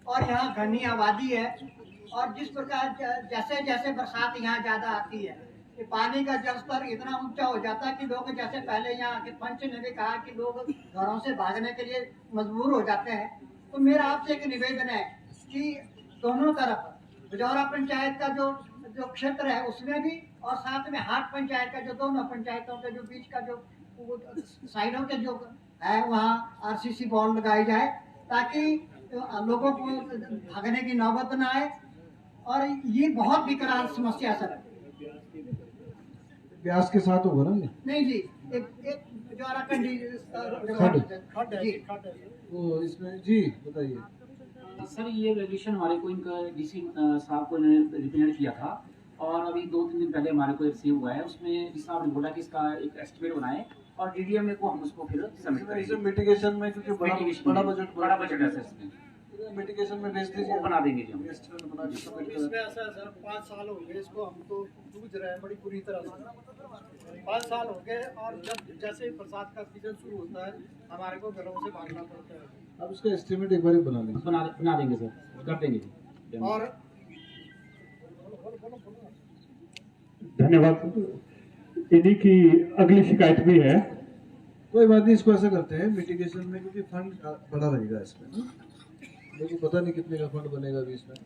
और यहाँ घनी आबादी है। और जिस प्रकार जैसे जैसे बरसात यहाँ ज़्यादा आती है, कि पानी का जल स्तर इतना ऊंचा हो जाता है कि लोग, जैसे पहले यहाँ आके पंच ने भी कहा कि लोग घरों से भागने के लिए मजबूर हो जाते हैं। तो मेरा आपसे एक निवेदन है कि दोनों तरफ बजौरा पंचायत का जो क्षेत्र है उसमें भी, और साथ में हाट पंचायत का जो दोनों पंचायतों के जो बीच का जो साइडों के जो है वहाँ RCC बॉल लगाई जाए, ताकि लोगों को भागने की नौबत ना आए। और ये बहुत विकराल समस्या सर। ब्यास के साथ होगा ना? नहीं जी, एक बजौरा कंडी खड्ड जी। तो इसमें जी बताइए सर, ये रेगुलेशन हमारे को इनका DC साहब को रिप्रेजेंट किया था, और अभी 2-3 दिन पहले हमारे को रिसीव हुआ है। उसमें DC साहब ने बोला कि इसका एक एस्टिमेट बनाए और DDM को हम उसको फिर सबमिट करेंगे। मिटिगेशन में, क्योंकि बड़ा बजट है इसमें, मिटिगेशन में भेज दीजिए, बना देंगे जी हम। इसमें ऐसा है सर, 5 साल हो गए इसको, हम तो जूझ रहे हैं बड़ी बुरी तरह से। 5 साल हो गए, और जब जैसे ही बरसात का सीजन शुरू होता है हमारे को घरों से भागना पड़ता है। अब इसका एस्टिमेट एक बार बना लेंगे। बना देंगे सर, कर देंगे जी। और धन्यवाद। इन्हीं की अगली शिकायत भी है। कोई बात नहीं, इसको ऐसा करते हैं मिटिगेशन में, क्योंकि फंड बड़ा रहेगा इसमें ना, लेकिन पता नहीं कितने का फंड बनेगा भी इसमें,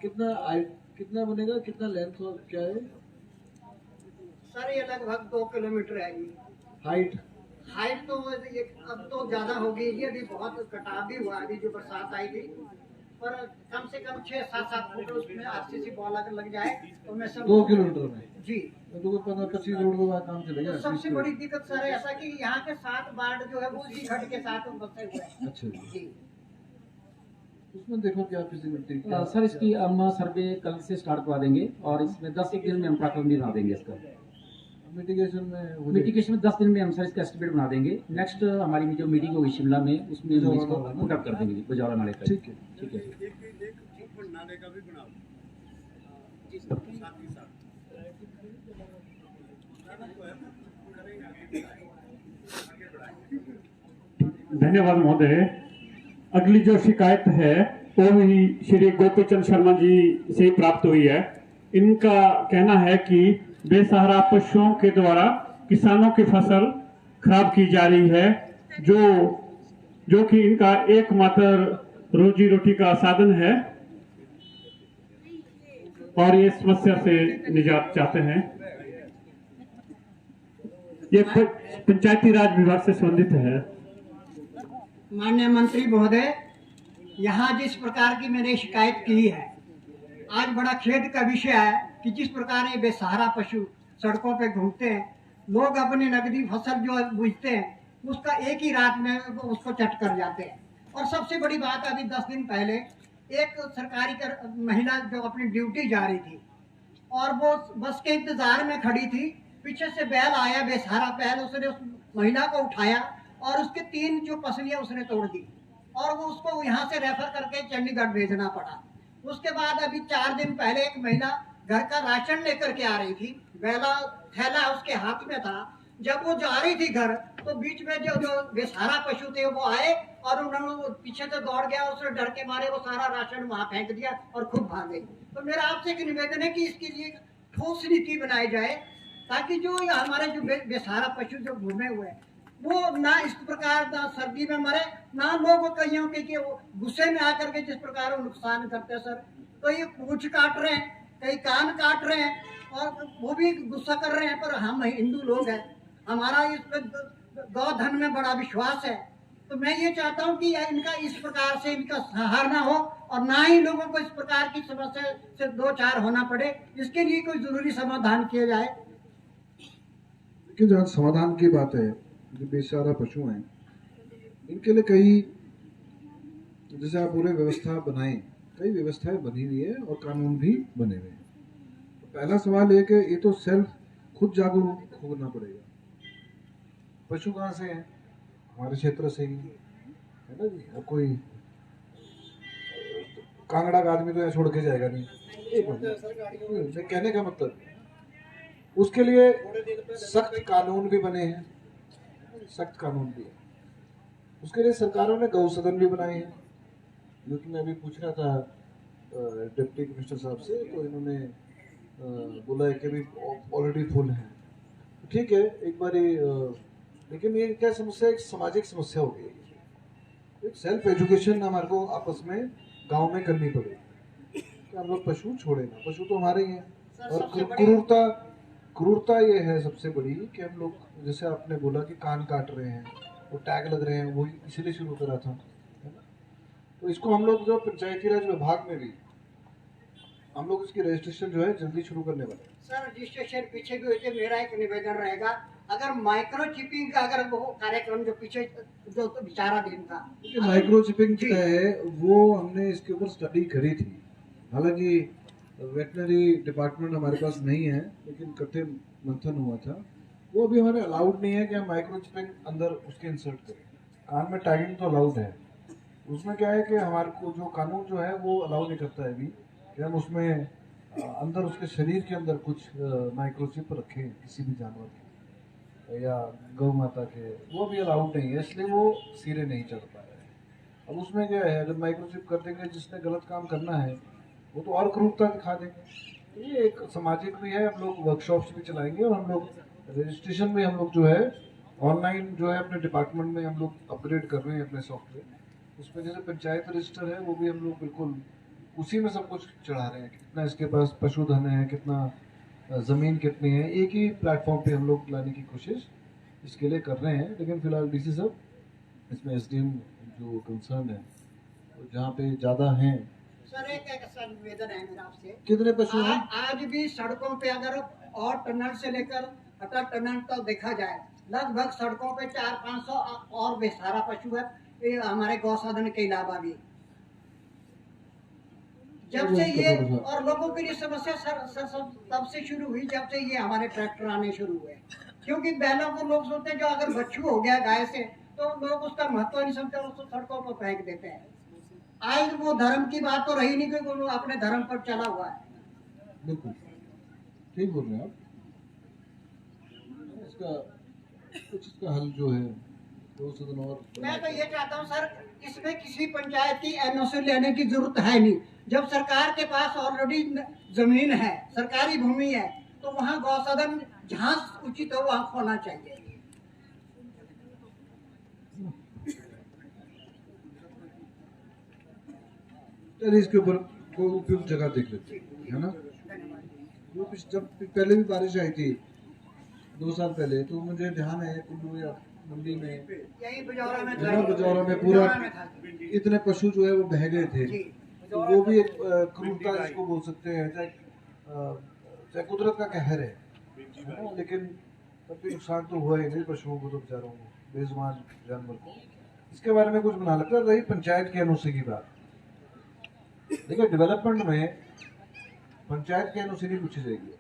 कितना बनेगा, कितना लेंथ और क्या है सर? ये लगभग 2 किलोमीटर है जी। हाइट तो अब तो ज्यादा हो गई जी, अभी बहुत कटाव भी हुआ, अभी जो बरसात आई थी। पर कम से कम 6-7 फुट उसमें आरसीसी बॉल अगर लग जाए तो मैं सब 2 किलोमीटर में जी तो 15-25 रोड के बाद काम चलेगा। तो सबसे बड़ी दिक्कत सर ऐसा कि यहाँ के 7 वार्ड जो है वो इसी खड्ड के साथ बसे हुए हैं। अच्छा जी, उसमें देखो क्या फिजिबिलिटी सर इसकी हम सर्वे कल से स्टार्ट करवा देंगे और इसमें 10 दिन में हम प्राकृतिक भी बना देंगे इसका। मिटिगेशन में 10 दिन में हम सर इसका एस्टिमेट बना देंगे। नेक्स्ट हमारी जो मीटिंग होगी शिमला में उसमें हम इसको पुट अप कर देंगे बजौरा नाले का। ठीक है ठीक है। नाले का भी बनाओ साथ ही साथ। धन्यवाद महोदय। अगली जो शिकायत है वो भी श्री गोपीचंद शर्मा जी से प्राप्त हुई है। इनका कहना है कि बेसहारा पशुओं के द्वारा किसानों की फसल खराब की जा रही है, जो कि इनका एकमात्र रोजी रोटी का साधन है और ये समस्या से निजात चाहते हैं। ये पंचायती राज विभाग से संबंधित है। माननीय मंत्री महोदय, यहाँ जिस प्रकार की मैंने शिकायत की है, आज बड़ा खेद का विषय है कि जिस प्रकार ये बेसहारा पशु सड़कों पे घूमते हैं, लोग अपनी नकदी फसल जो बूझते हैं उसका एक ही रात में उसको चट कर जाते हैं। और सबसे बड़ी बात, अभी 10 दिन पहले एक सरकारी महिला जो अपनी ड्यूटी जा रही थी और वो बस के इंतजार में खड़ी थी, पीछे से बैल आया, बेसहारा बैल, उसने उस महिला को उठाया और उसके 3 जो पसलियां उसने तोड़ दी और वो उसको यहाँ से रेफर करके चंडीगढ़ भेजना पड़ा। उसके बाद अभी 4 दिन पहले एक महिला घर का राशन लेकर के आ रही थी, बैला थैला उसके हाथ में था। जब वो जा रही थी घर तो बीच में जो बेसहारा पशु थे वो आए और उन्होंने पीछे से दौड़ गया, उसने डर के मारे वो सारा राशन वहां फेंक दिया और खुद भाग गई। तो मेरा आपसे एक निवेदन है कि इसके लिए ठोस नीति बनाई जाए ताकि जो हमारे जो बेसहारा पशु जो घूमे हुए हैं वो ना इस प्रकार ना सर्दी में मरे, ना लोग कहीं के गुस्से में आकर के जिस प्रकार वो नुकसान करते हैं सर। तो ये पूंछ काट रहे हैं, कई कान काट रहे हैं और वो भी गुस्सा कर रहे हैं, पर हम हिंदू लोग हैं, हमारा इस गौधन में बड़ा विश्वास है। तो मैं ये चाहता हूँ कि इनका इस प्रकार से इनका संहार ना हो और ना ही लोगों को इस प्रकार की समस्या से 2-4 होना पड़े। इसके लिए कोई जरूरी समाधान किया जाए। देखिए, जहाँ समाधान की बात है, जो बेसहारा पशु हैं इनके लिए कई, जैसे आप पूरे व्यवस्था बनाएं, कई व्यवस्थाएं बनी हुई है और कानून भी बने हुए हैं। तो पहला सवाल है कि ये तो सेल्फ खुद जागरूक होना पड़ेगा। पशु कहाँ से हैं? हमारे क्षेत्र से ही है ना जी। अब कोई कांगड़ा का आदमी तो यहाँ छोड़ के जाएगा नहीं। एक मिनट, कहने का मतलब उसके लिए सख्त कानून भी बने हैं, सख्त कानून भी है। उसके लिए सरकारों ने गौसदन भी बनाए हैं, जो कि मैं अभी पूछ रहा था डिप्टी कमिश्नर साहब से, तो इन्होंने बोला है कि अभी ऑलरेडी फुल है। ठीक है, एक बार लेकिन ये क्या समस्या, एक सामाजिक समस्या हो गई है। एक सेल्फ एजुकेशन हमारे को आपस में गांव में करनी पड़ेगी कि हम लोग पशु छोड़े ना, पशु तो हमारे ही हैं। और क्रूरता ये है सबसे बड़ी कि हम लोग, जैसे आपने बोला कि कान काट रहे हैं, वो टैग लग रहे हैं, वो इसीलिए शुरू करा था, है ना। तो इसको हम लोग जो पंचायती राज विभाग में भी हम लोग इसकी रजिस्ट्रेशन जो है जल्दी शुरू करने वाले हैं। सर, रजिस्ट्रेशन पीछे भी हुई, मेरा एक निवेदन रहेगा, अगर माइक्रो चिपिंग का अगर वो कार्यक्रम जो पीछे जो तो विचाराधीन था, माइक्रो चिपिंग क्या है, वो हमने इसके ऊपर स्टडी करी थी। हालांकि वेटनरी डिपार्टमेंट हमारे पास नहीं है, लेकिन कठिन मंथन हुआ था। वो अभी हमारे अलाउड नहीं है कि हम माइक्रो चिपिंग अंदर उसके इंसर्ट करें। कान में टैगिंग तो अलाउड है, उसमें क्या है कि हमारे को जो कानून जो है वो अलाउ नहीं करता है अभी कि हम उसमें अंदर उसके शरीर के अंदर कुछ माइक्रोचिप रखें किसी भी जानवर के या गौ माता के, वो भी अलाउड नहीं है, इसलिए वो सिरे नहीं चढ़ पा रहे हैं। अब उसमें क्या है, जब माइक्रोचिप कर देंगे जिसने गलत काम करना है वो तो और क्रूरता दिखा देंगे। ये एक सामाजिक भी है, हम लोग वर्कशॉप्स भी चलाएंगे और हम लोग रजिस्ट्रेशन में हम लोग जो है ऑनलाइन जो है अपने डिपार्टमेंट में हम लोग अपग्रेड कर रहे हैं अपने सॉफ्टवेयर। उसमें जैसे पंचायत रजिस्टर है वो भी हम लोग बिल्कुल उसी में सब कुछ चढ़ा रहे हैं, कितना इसके पास पशुधन है, कितना ज़मीन कितनी है, एक ही प्लेटफॉर्म पे हम लोग लाने की कोशिश इसके लिए कर रहे हैं। लेकिन फिलहाल डीसी साहब इसमें एसडीएम जो कंसर्न है, तो जहाँ पे ज़्यादा हैं सर एक ऐसा निवेदन है मेरा आपसे। कितने पशु हैं? आज भी सड़कों पे अगर और टनल से लेकर अटल टनल तक देखा जाए, लगभग सड़कों पे 400-500 और बेसहारा पशु है, ये हमारे गौसाधन के अलावा भी। जब से ये और लोगों की ये समस्या सर तब से शुरू हुई जब से ये हमारे ट्रैक्टर आने शुरू हुए। क्योंकि पहले को लोग सोचते हैं जो अगर बच्चू हो गया गाय से तो लोग उसका महत्व नहीं समझते और उसको सड़कों पर फेंक देते हैं। आज वो धर्म की बात तो रही नहीं, क्योंकि वो अपने धर्म पर चला हुआ है। बिल्कुल ठीक बोल रहे हैं आप। इसका हल जो है और मैं तो ये चाहता हूँ सर, इसमें किसी पंचायत की एनओसी लेने की जरूरत है नहीं। जब सरकार के पास ऑलरेडी जमीन है, सरकारी भूमि है, तो वहाँ गौसदन जहाँ उचित हो वहाँ खोलना चाहिए। चलिए इसके ऊपर कोई उपयुक्त जगह देख लेते हैं, है ना। वो जब पहले भी बारिश आई थी 2 साल पहले, तो मुझे ध्यान है कुल्लू या मंडी में, यही बजौरा में पूरा इतने पशु जो है वो बह गए थे। तो वो भी एक क्रूरता इसको बोल सकते हैं, चाहे कुदरत का कहर है ना। लेकिन तब भी नुकसान तो हुआ ही नहीं पशुओं को, तो बेचारों को, बेजुबान जानवर को। इसके बारे में कुछ बना लगता है। रही पंचायत के एनओसी की बात, देखिए डेवलपमेंट में पंचायत के एनओसी नहीं पूछी जाएगी,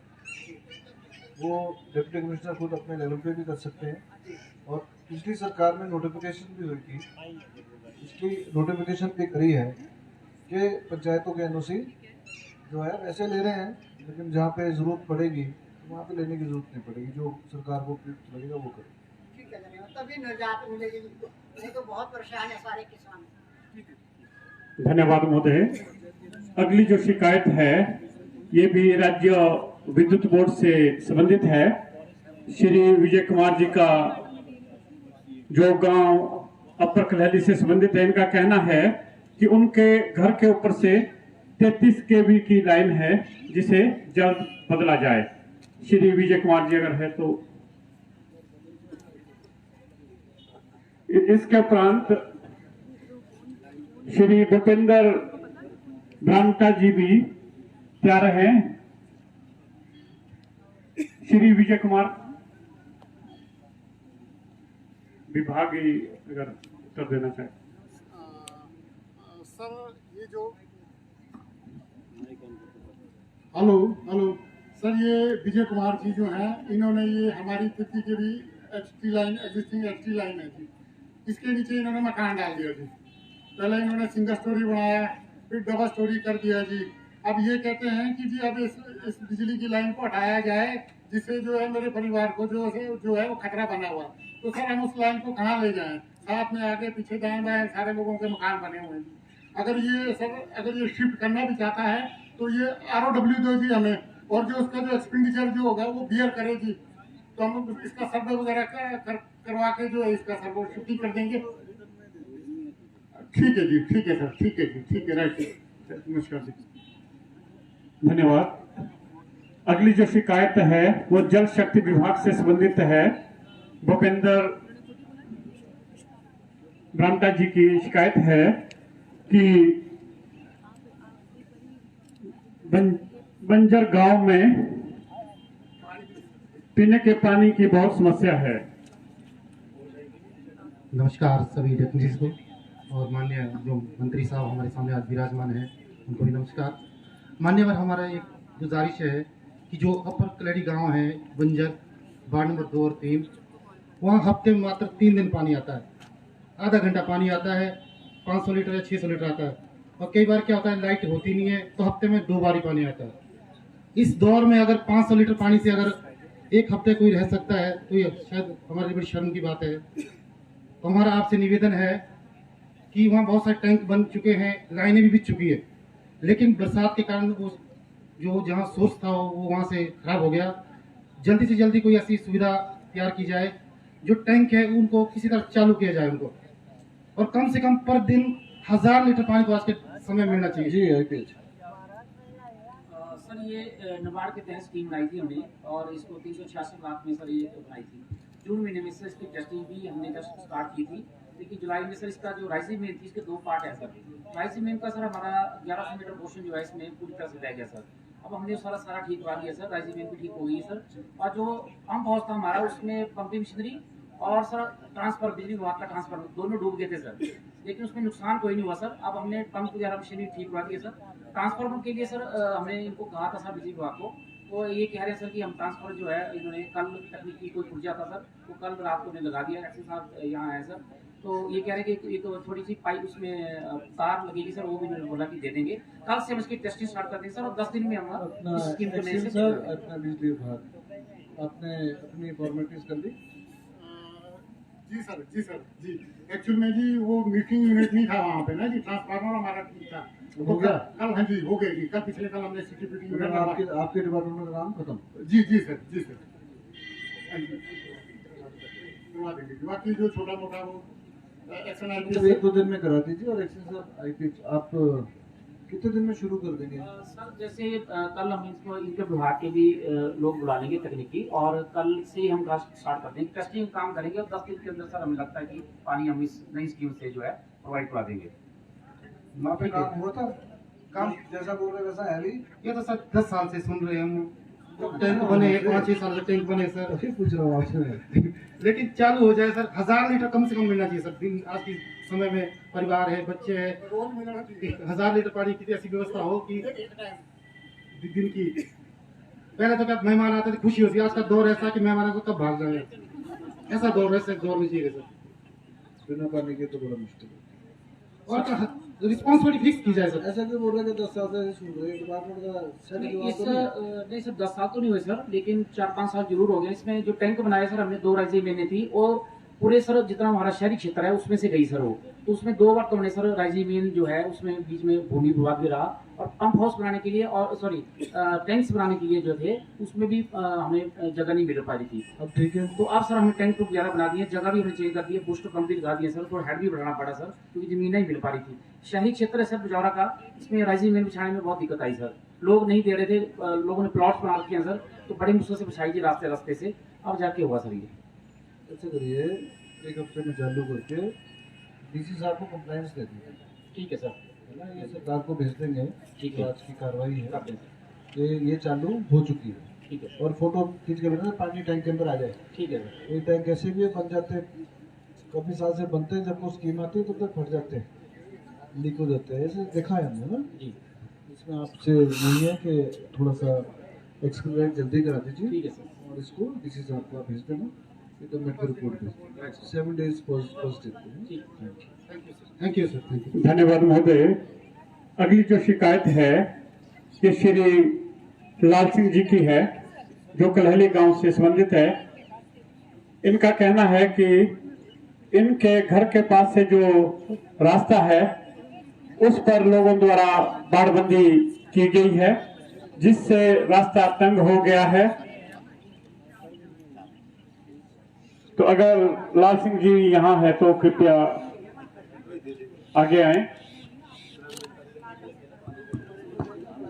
वो डिप्टी कमिश्नर खुद अपने लेवल पे भी कर सकते हैं। और पिछली सरकार में नोटिफिकेशन भी हुई थी, इसकी नोटिफिकेशन भी करी है कि पंचायतों के एनओसी जो है वैसे ले रहे हैं, लेकिन जहाँ पे ज़रूरत पड़ेगी वहाँ पे लेने की जरूरत नहीं पड़ेगी, जो सरकार को लगेगा वो करे। ठीक है, तभी निजात मिलेगी, नहीं तो बहुत परेशान है सारे किसान। धन्यवाद महोदय। अगली जो शिकायत है ये भी राज्य विद्युत बोर्ड से संबंधित है। श्री विजय कुमार जी का जो गांव अपर कलहली से संबंधित है, इनका कहना है कि उनके घर के ऊपर से 33 केवी की लाइन है जिसे जल्द बदला जाए। श्री विजय कुमार जी अगर है तो। इसके उपरांत श्री भूपेंद्र ब्रांटा जी भी तैयार हैं। श्री विजय कुमार विभागीय अगर उत्तर देना चाहे। सर ये जो हेलो सर, ये विजय कुमार जी जो हैं, इन्होंने ये हमारी तिथि के भी HT line, existing HT line है जी, इसके नीचे इन्होंने मकान डाल दिया जी। पहले इन्होंने सिंगल स्टोरी बनाया, फिर डबल स्टोरी कर दिया जी। अब ये कहते हैं कि जी अब इस बिजली की लाइन को हटाया जाए, जिससे जो है मेरे परिवार को जो है वो खतरा बना हुआ। तो सर हम उस लाइन को कहाँ ले जाएं? साथ में आगे पीछे दाएं बाएं सारे लोगों के मकान बने हुए हैं। अगर ये शिफ्ट करना भी चाहता है तो ये ROW दो जी हमें, और जो उसका जो एक्सपेंडिचर जो होगा वो बियर करे जी। तो हम इसका सर्वे वगैरह करवा के जो है इसका सर्वे शिफ्टिंग कर देंगे। ठीक है जी, ठीक है सर, ठीक है जी, ठीक है, राइट, नमस्कार जी। धन्यवाद। अगली जो शिकायत है वो जल शक्ति विभाग से संबंधित है। भूपेंद्र ब्रांटा जी की शिकायत है कि बंजर गांव में पीने के पानी की बहुत समस्या है। नमस्कार सभी डेप्यूटीज को और माननीय जो मंत्री साहब हमारे सामने आज विराजमान हैं उनको भी नमस्कार। मान्यवर, हमारा एक गुजारिश है कि जो अपर कलहड़ी गांव है बंजर वार्ड नंबर 2 और 3, वहाँ हफ्ते में मात्र 3 दिन पानी आता है। आधा घंटा पानी आता है, 500 लीटर या 600 लीटर आता है। और कई बार क्या होता है, लाइट होती नहीं है तो हफ्ते में 2 बार ही पानी आता है। इस दौर में अगर 500 लीटर पानी से अगर एक हफ्ते कोई रह सकता है तो ये शायद हमारे लिए बड़ी शर्म की बात है। तो हमारा आपसे निवेदन है कि वहाँ बहुत सारे टैंक बन चुके हैं, लाइनें भी बिछ चुकी है, लेकिन बरसात के कारण वो जो जहाँ सोर्स था वो वहाँ से खराब हो गया। जल्दी से जल्दी कोई ऐसी सुविधा तैयार की जाए, जो टैंक है उनको किसी तरह चालू किया जाए उनको, और कम से कम पर दिन 1000 लीटर पानी को आज के समय मिलना चाहिए। जी सर, ये नबार्ड के तहत स्कीम लाई थी हमने, और इसको 386 लाख में सर ये बनाई थी। जून महीने में से इसकी टेस्टिंग भी हमने जस्ट स्टार्ट की थी। देखिए जुलाई में सर इसका जो राइजिंग मेन थी इसके 2 पार्ट है सर। राइजिंग मेन का सर हमारा 1100 मीटर पोर्शन जो है इसमें पूरी तरह से रह गया सर। अब हमने सारा ठीक करा लिया सर, राइजिंग मेन भी ठीक हो गई है सर। और जो पंप हाउस था हमारा उसमें पंपिंग मशीनरी और सर ट्रांसफर, बिजली विभाग का ट्रांसफर दोनों डूब गए थे सर, लेकिन उसमें नुकसान कोई नहीं हुआ सर। अब हमने पंप वगैरह मशीनरी ठीक करा दी है सर। ट्रांसफार्मर के लिए सर हमने इनको कहा था सर बिजली विभाग को, तो ये कह रहे हैं सर कि हम ट्रांसफर जो है इन्होंने कल तकनीकी कोई पुर्जा था सर, वो कल रात को ने लगा दिया। एक्शन साहब यहाँ आए सर, तो ये कह रहे हैं कि एक थोड़ी सी पाइप उसमें तार लगेगी सर, वो भी इन्होंने बोला कि दे देंगे। कल से हम इसकी टेस्टिंग स्टार्ट कर देंगे सर, और 10 दिन में हम अपना स्कीम को नए से सर अपना बिजली विभाग आपने अपनी फॉर्मेलिटीज कर ली? जी सर जी। एक्चुअल में जी वो मीटिंग यूनिट नहीं था वहाँ पे ना जी, ट्रांसफार्मर हमारा ठीक था। हो गया कल? हाँ जी हो गई। कल पिछले कल हमने सिक्योरिटी यूनिट आपके डिपार्टमेंट का काम खत्म? जी सर करवा देंगे। बाकी जो छोटा मोटा वो एक्शन मतलब 1-2 दिन में करा दीजिए। और एक्शन साहब आईपीएच आप कितने दिन में शुरू कर देंगे? सर जैसे कल हम इसको इनके विभाग के भी लोग बुला लेंगे तकनीकी, और कल से हम स्टार्ट कर देंगे, टेस्टिंग काम करेंगे, और 10 दिन के अंदर सर हमें लगता है कि पानी हम इस नई स्कीम से जो है प्रोवाइड करा देंगे। वहाँ पे काम हुआ था? काम जैसा बोल रहे वैसा है भी? ये तो सर 10 साल से सुन रहे हैं हम, टैंक बने 5-6 साल से टैंक बने सर। फिर पूछ रहा हूँ आपसे लेकिन चालू हो जाए सर, 1000 लीटर कम से कम मिलना चाहिए सर। दिन आज के समय में परिवार है, बच्चे हैं, 1000 लीटर पानी की ऐसी व्यवस्था हो कि दिन की। पहले तो क्या मेहमान आते थे खुशी होती है, आज का दौर ऐसा कि मेहमान को कब भाग जाए, ऐसा दौर है दौर में चाहिए सर। बिना पानी के तो बड़ा मुश्किल है। और रिस्पॉन्सिबिलिटी फिक्स की जाए सर। ऐसा क्यों बोल रहे हैं कि 10 साल से सुन रहे हैं डिपार्टमेंट का सर? नहीं सर 10 साल तो नहीं हुए सर, लेकिन 4-5 साल जरूर हो गए। इसमें जो टैंक बनाया सर हमने 2 राइजिंग मेन थी, और पूरे सर जितना हमारा शहरी क्षेत्र है उसमें से गई सर वो, तो उसमें 2 बार तो हमने सर राइजिंग मेन जो है उसमें बीच में भूमि विभाग भी रहा, और पंप हाउस बनाने के लिए और टैंक्स बनाने के लिए जो थे उसमें भी हमें जगह नहीं मिल पा रही थी। अब ठीक है, तो अब सर हमने टैंक टूप वगैरह बना दिए, जगह भी हमने चेंज कर दी है, बूस्टर पंप भी लगा दिए सर, थोड़ा हेड भी बढ़ाना पड़ा सर, क्योंकि जमीन नहीं मिल पा रही थी। शहरी क्षेत्र है सर बुजौरा का, इसमें राइजिंग मेन बिछाने में बहुत दिक्कत आई सर, लोग नहीं दे रहे थे, लोगों ने प्लॉट्स बना रखे हैं सर, तो बड़ी मुश्किल से बिछाई थी रास्ते से, अब जाके हुआ सर ये। अच्छा करिए, 1 हफ्ते में चालू करके डीसी साहब को कंप्लेंट्स दे दीजिए। ठीक है सर, है ना, ये सरकार को भेज देंगे। ठीक है, है, आज की कार्रवाई है कि ये चालू हो चुकी है। ठीक है, और फोटो खींच के लेना, पानी टैंक के अंदर आ जाए। ठीक है सर। ये टैंक ऐसे भी बन जाते हैं, काफी साल से बनते हैं, जब वो स्कीम आती है तब तक फट जाते हैं, लीक हो जाते हैं, ऐसे देखा है हमने ना जी। इसमें आपसे यही है कि थोड़ा सा एक्सपेरिमेंट जल्दी करा दीजिए। ठीक है सर। और इसको डीसी साहब को आप भेज देना, तो मेडिकल रिपोर्ट भेज देना, 7 days positive. Thank you sir, thank you. धन्यवाद महोदय। अगली जो शिकायत है ये श्री लाल सिंह जी की है, जो कलहली गांव से संबंधित है। इनका कहना है कि इनके घर के पास से जो रास्ता है उस पर लोगों द्वारा बाड़बंदी की गई है, जिससे रास्ता तंग हो गया है। तो अगर लाल सिंह जी यहाँ है तो कृपया आगे आए।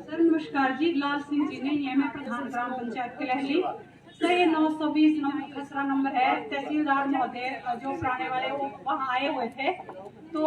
सर नमस्कार जी, लाल सिंह जी नहीं है, मैं प्रधान ग्राम पंचायत कलहली। सर ये 920 नंबर खसरा नंबर है। तहसीलदार महोदय जो पुराने वाले वो वहाँ आए हुए थे, तो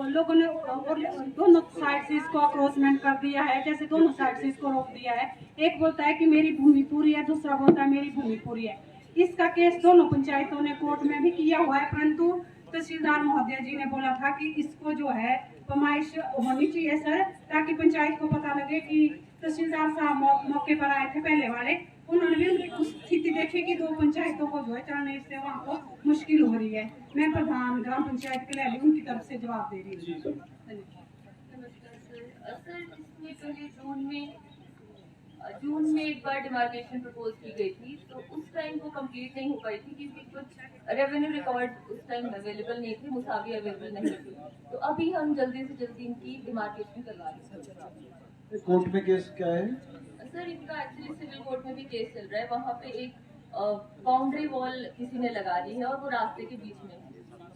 लोगों ने और दोनों साइड से इसको अक्रोचमेंट कर दिया है, जैसे दोनों साइड से इसको रोक दिया है। एक बोलता है कि मेरी भूमि पूरी है, दूसरा बोलता है मेरी भूमि पूरी है। इसका केस दोनों पंचायतों ने कोर्ट में भी किया हुआ है, परंतु तहसीलदार महोदय जी ने बोला था कि इसको जो है पैमाइश होनी चाहिए सर, ताकि पंचायत को पता लगे कि तहसीलदार साहब मौके पर आए थे पहले वाले, उन्होंने भी उनकी स्थिति देखी कि 2 पंचायतों को जो है चलने से वहाँ को मुश्किल हो रही है। मैं प्रधान ग्राम पंचायत के लिए उनकी तरफ से जवाब दे रही हूँ। सर इसमें पहले जून में एक बार डिमार्केशन प्रपोज की गई थी, तो उस टाइम वो कंप्लीट नहीं हो पाई थी क्योंकि कुछ रेवेन्यू रिकॉर्ड उस टाइम अवेलेबल नहीं थे, मुसावी अवेलेबल नहीं थी। तो अभी हम जल्दी से जल्दी इनकी डिमार्केशन करवा रहे हैं। कोर्ट में केस क्या है सर? इनका एक्चुअली सिविल कोर्ट में भी केस चल रहा है, वहाँ पे एक बाउंड्री वॉल किसी ने लगा दी है और वो रास्ते के बीच में,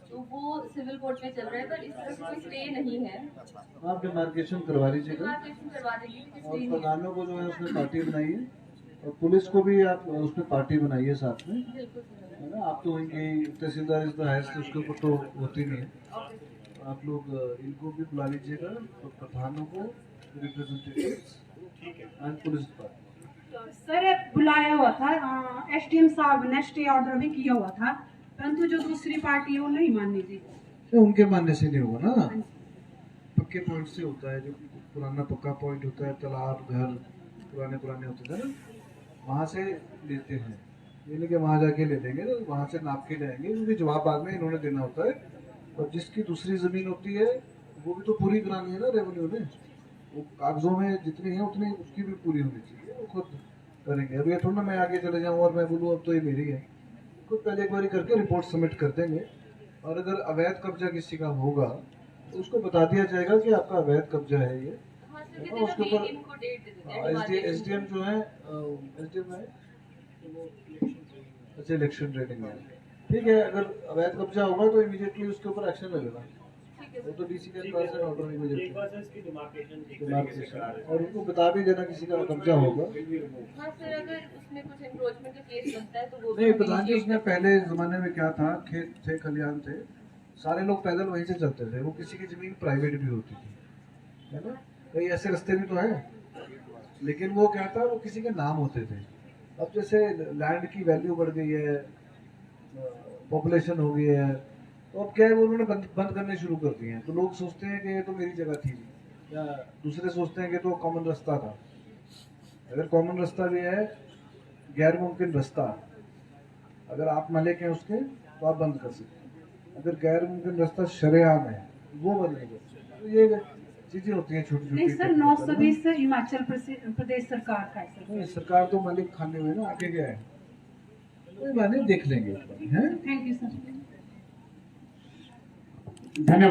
तो वो सिविल कोर्ट में चल रहा है, पर इस तरह से कोई स्टे नहीं है। आप डिमार्केशन करवा लीजिएगा, डिमार्केशन करवा देंगे। और प्रधानों को जो है उसने पार्टी बनाई है, और पुलिस को भी आप उसमें पार्टी बनाइए साथ में, है ना। आप तो इनकी तहसीलदार इज द हाईएस्ट, उसके ऊपर तो होती नहीं है। आप लोग इनको भी बुला लीजिएगा, तो प्रधानों को, representatives and police department. Sir बुलाया हुआ था, एसडीएम साहब ने स्टे ऑर्डर भी किया हुआ था, परंतु जो दूसरी पार्टी है वो नहीं माननी थी। तो उनके मानने से नहीं होगा ना, पक्के पॉइंट से होता है। जो पुराना पक्का पॉइंट होता है, तालाब, घर पुराने होते थे ना, वहाँ से लेते हैं। ये नहीं कि वहाँ जाके ले लेंगे, तो वहाँ से नाप के लाएंगे, क्योंकि जवाब बाद में इन्होंने देना होता है। और जिसकी दूसरी ज़मीन होती है वो भी तो पूरी करानी है ना रेवेन्यू ने, वो कागजों में जितनी है उतनी उसकी भी पूरी होनी चाहिए, वो खुद करेंगे। अब ये थोड़ा ना मैं आगे चले जाऊँ और मैं बोलूँ अब तो ये मेरी है, खुद पहले एक बार करके रिपोर्ट सबमिट कर देंगे। और अगर अवैध कब्जा किसी का होगा तो उसको बता दिया जाएगा कि आपका अवैध कब्जा है ये, उसके ऊपर एसडीएम जो है, एसडीएम है अच्छा इलेक्शन ट्रेनिंग में, ठीक है। अगर अवैध कब्जा होगा तो इमीडिएटली उसके ऊपर एक्शन लगेगा, वो तो डीसी के पास है ऑर्डर इमीडिएटली, और उनको बता भी देना किसी का कब्जा होगा। हाँ सर, अगर उसमें कुछ एनक्रोचमेंट का केस बनता है तो वो नहीं, प्रधान जी उसमें पहले जमाने में क्या था, खेत थे, खलिहान थे, सारे लोग पैदल वहीं से चलते थे, वो किसी की जमीन प्राइवेट भी होती थी, है ना। कई ऐसे रास्ते भी तो हैं, लेकिन वो क्या था, वो किसी के नाम होते थे। अब जैसे लैंड की वैल्यू बढ़ गई है, पॉपुलेशन हो गई है, तो अब क्या है, वो उन्होंने बंद करने शुरू कर दिए हैं। तो लोग सोचते हैं कि ये तो मेरी जगह थी, या दूसरे सोचते हैं कि तो कॉमन रास्ता था। अगर कॉमन रास्ता भी है, गैर मुमकिन रास्ता, अगर आप मालिक हैं उसके तो आप बंद कर सकते हैं। अगर गैर मुमकिन रास्ता शरेआम है वो बंद नहीं कर सकते। तो ये चीजें होती हैं छोटी नहीं छोटी। सर, 920 हिमाचल प्रदेश सरकार का है सर। नहीं, सरकार तो मालिक खाने में ना आगे गया है, कोई बात नहीं, देख लेंगे। Thank you sir. धन्यवाद।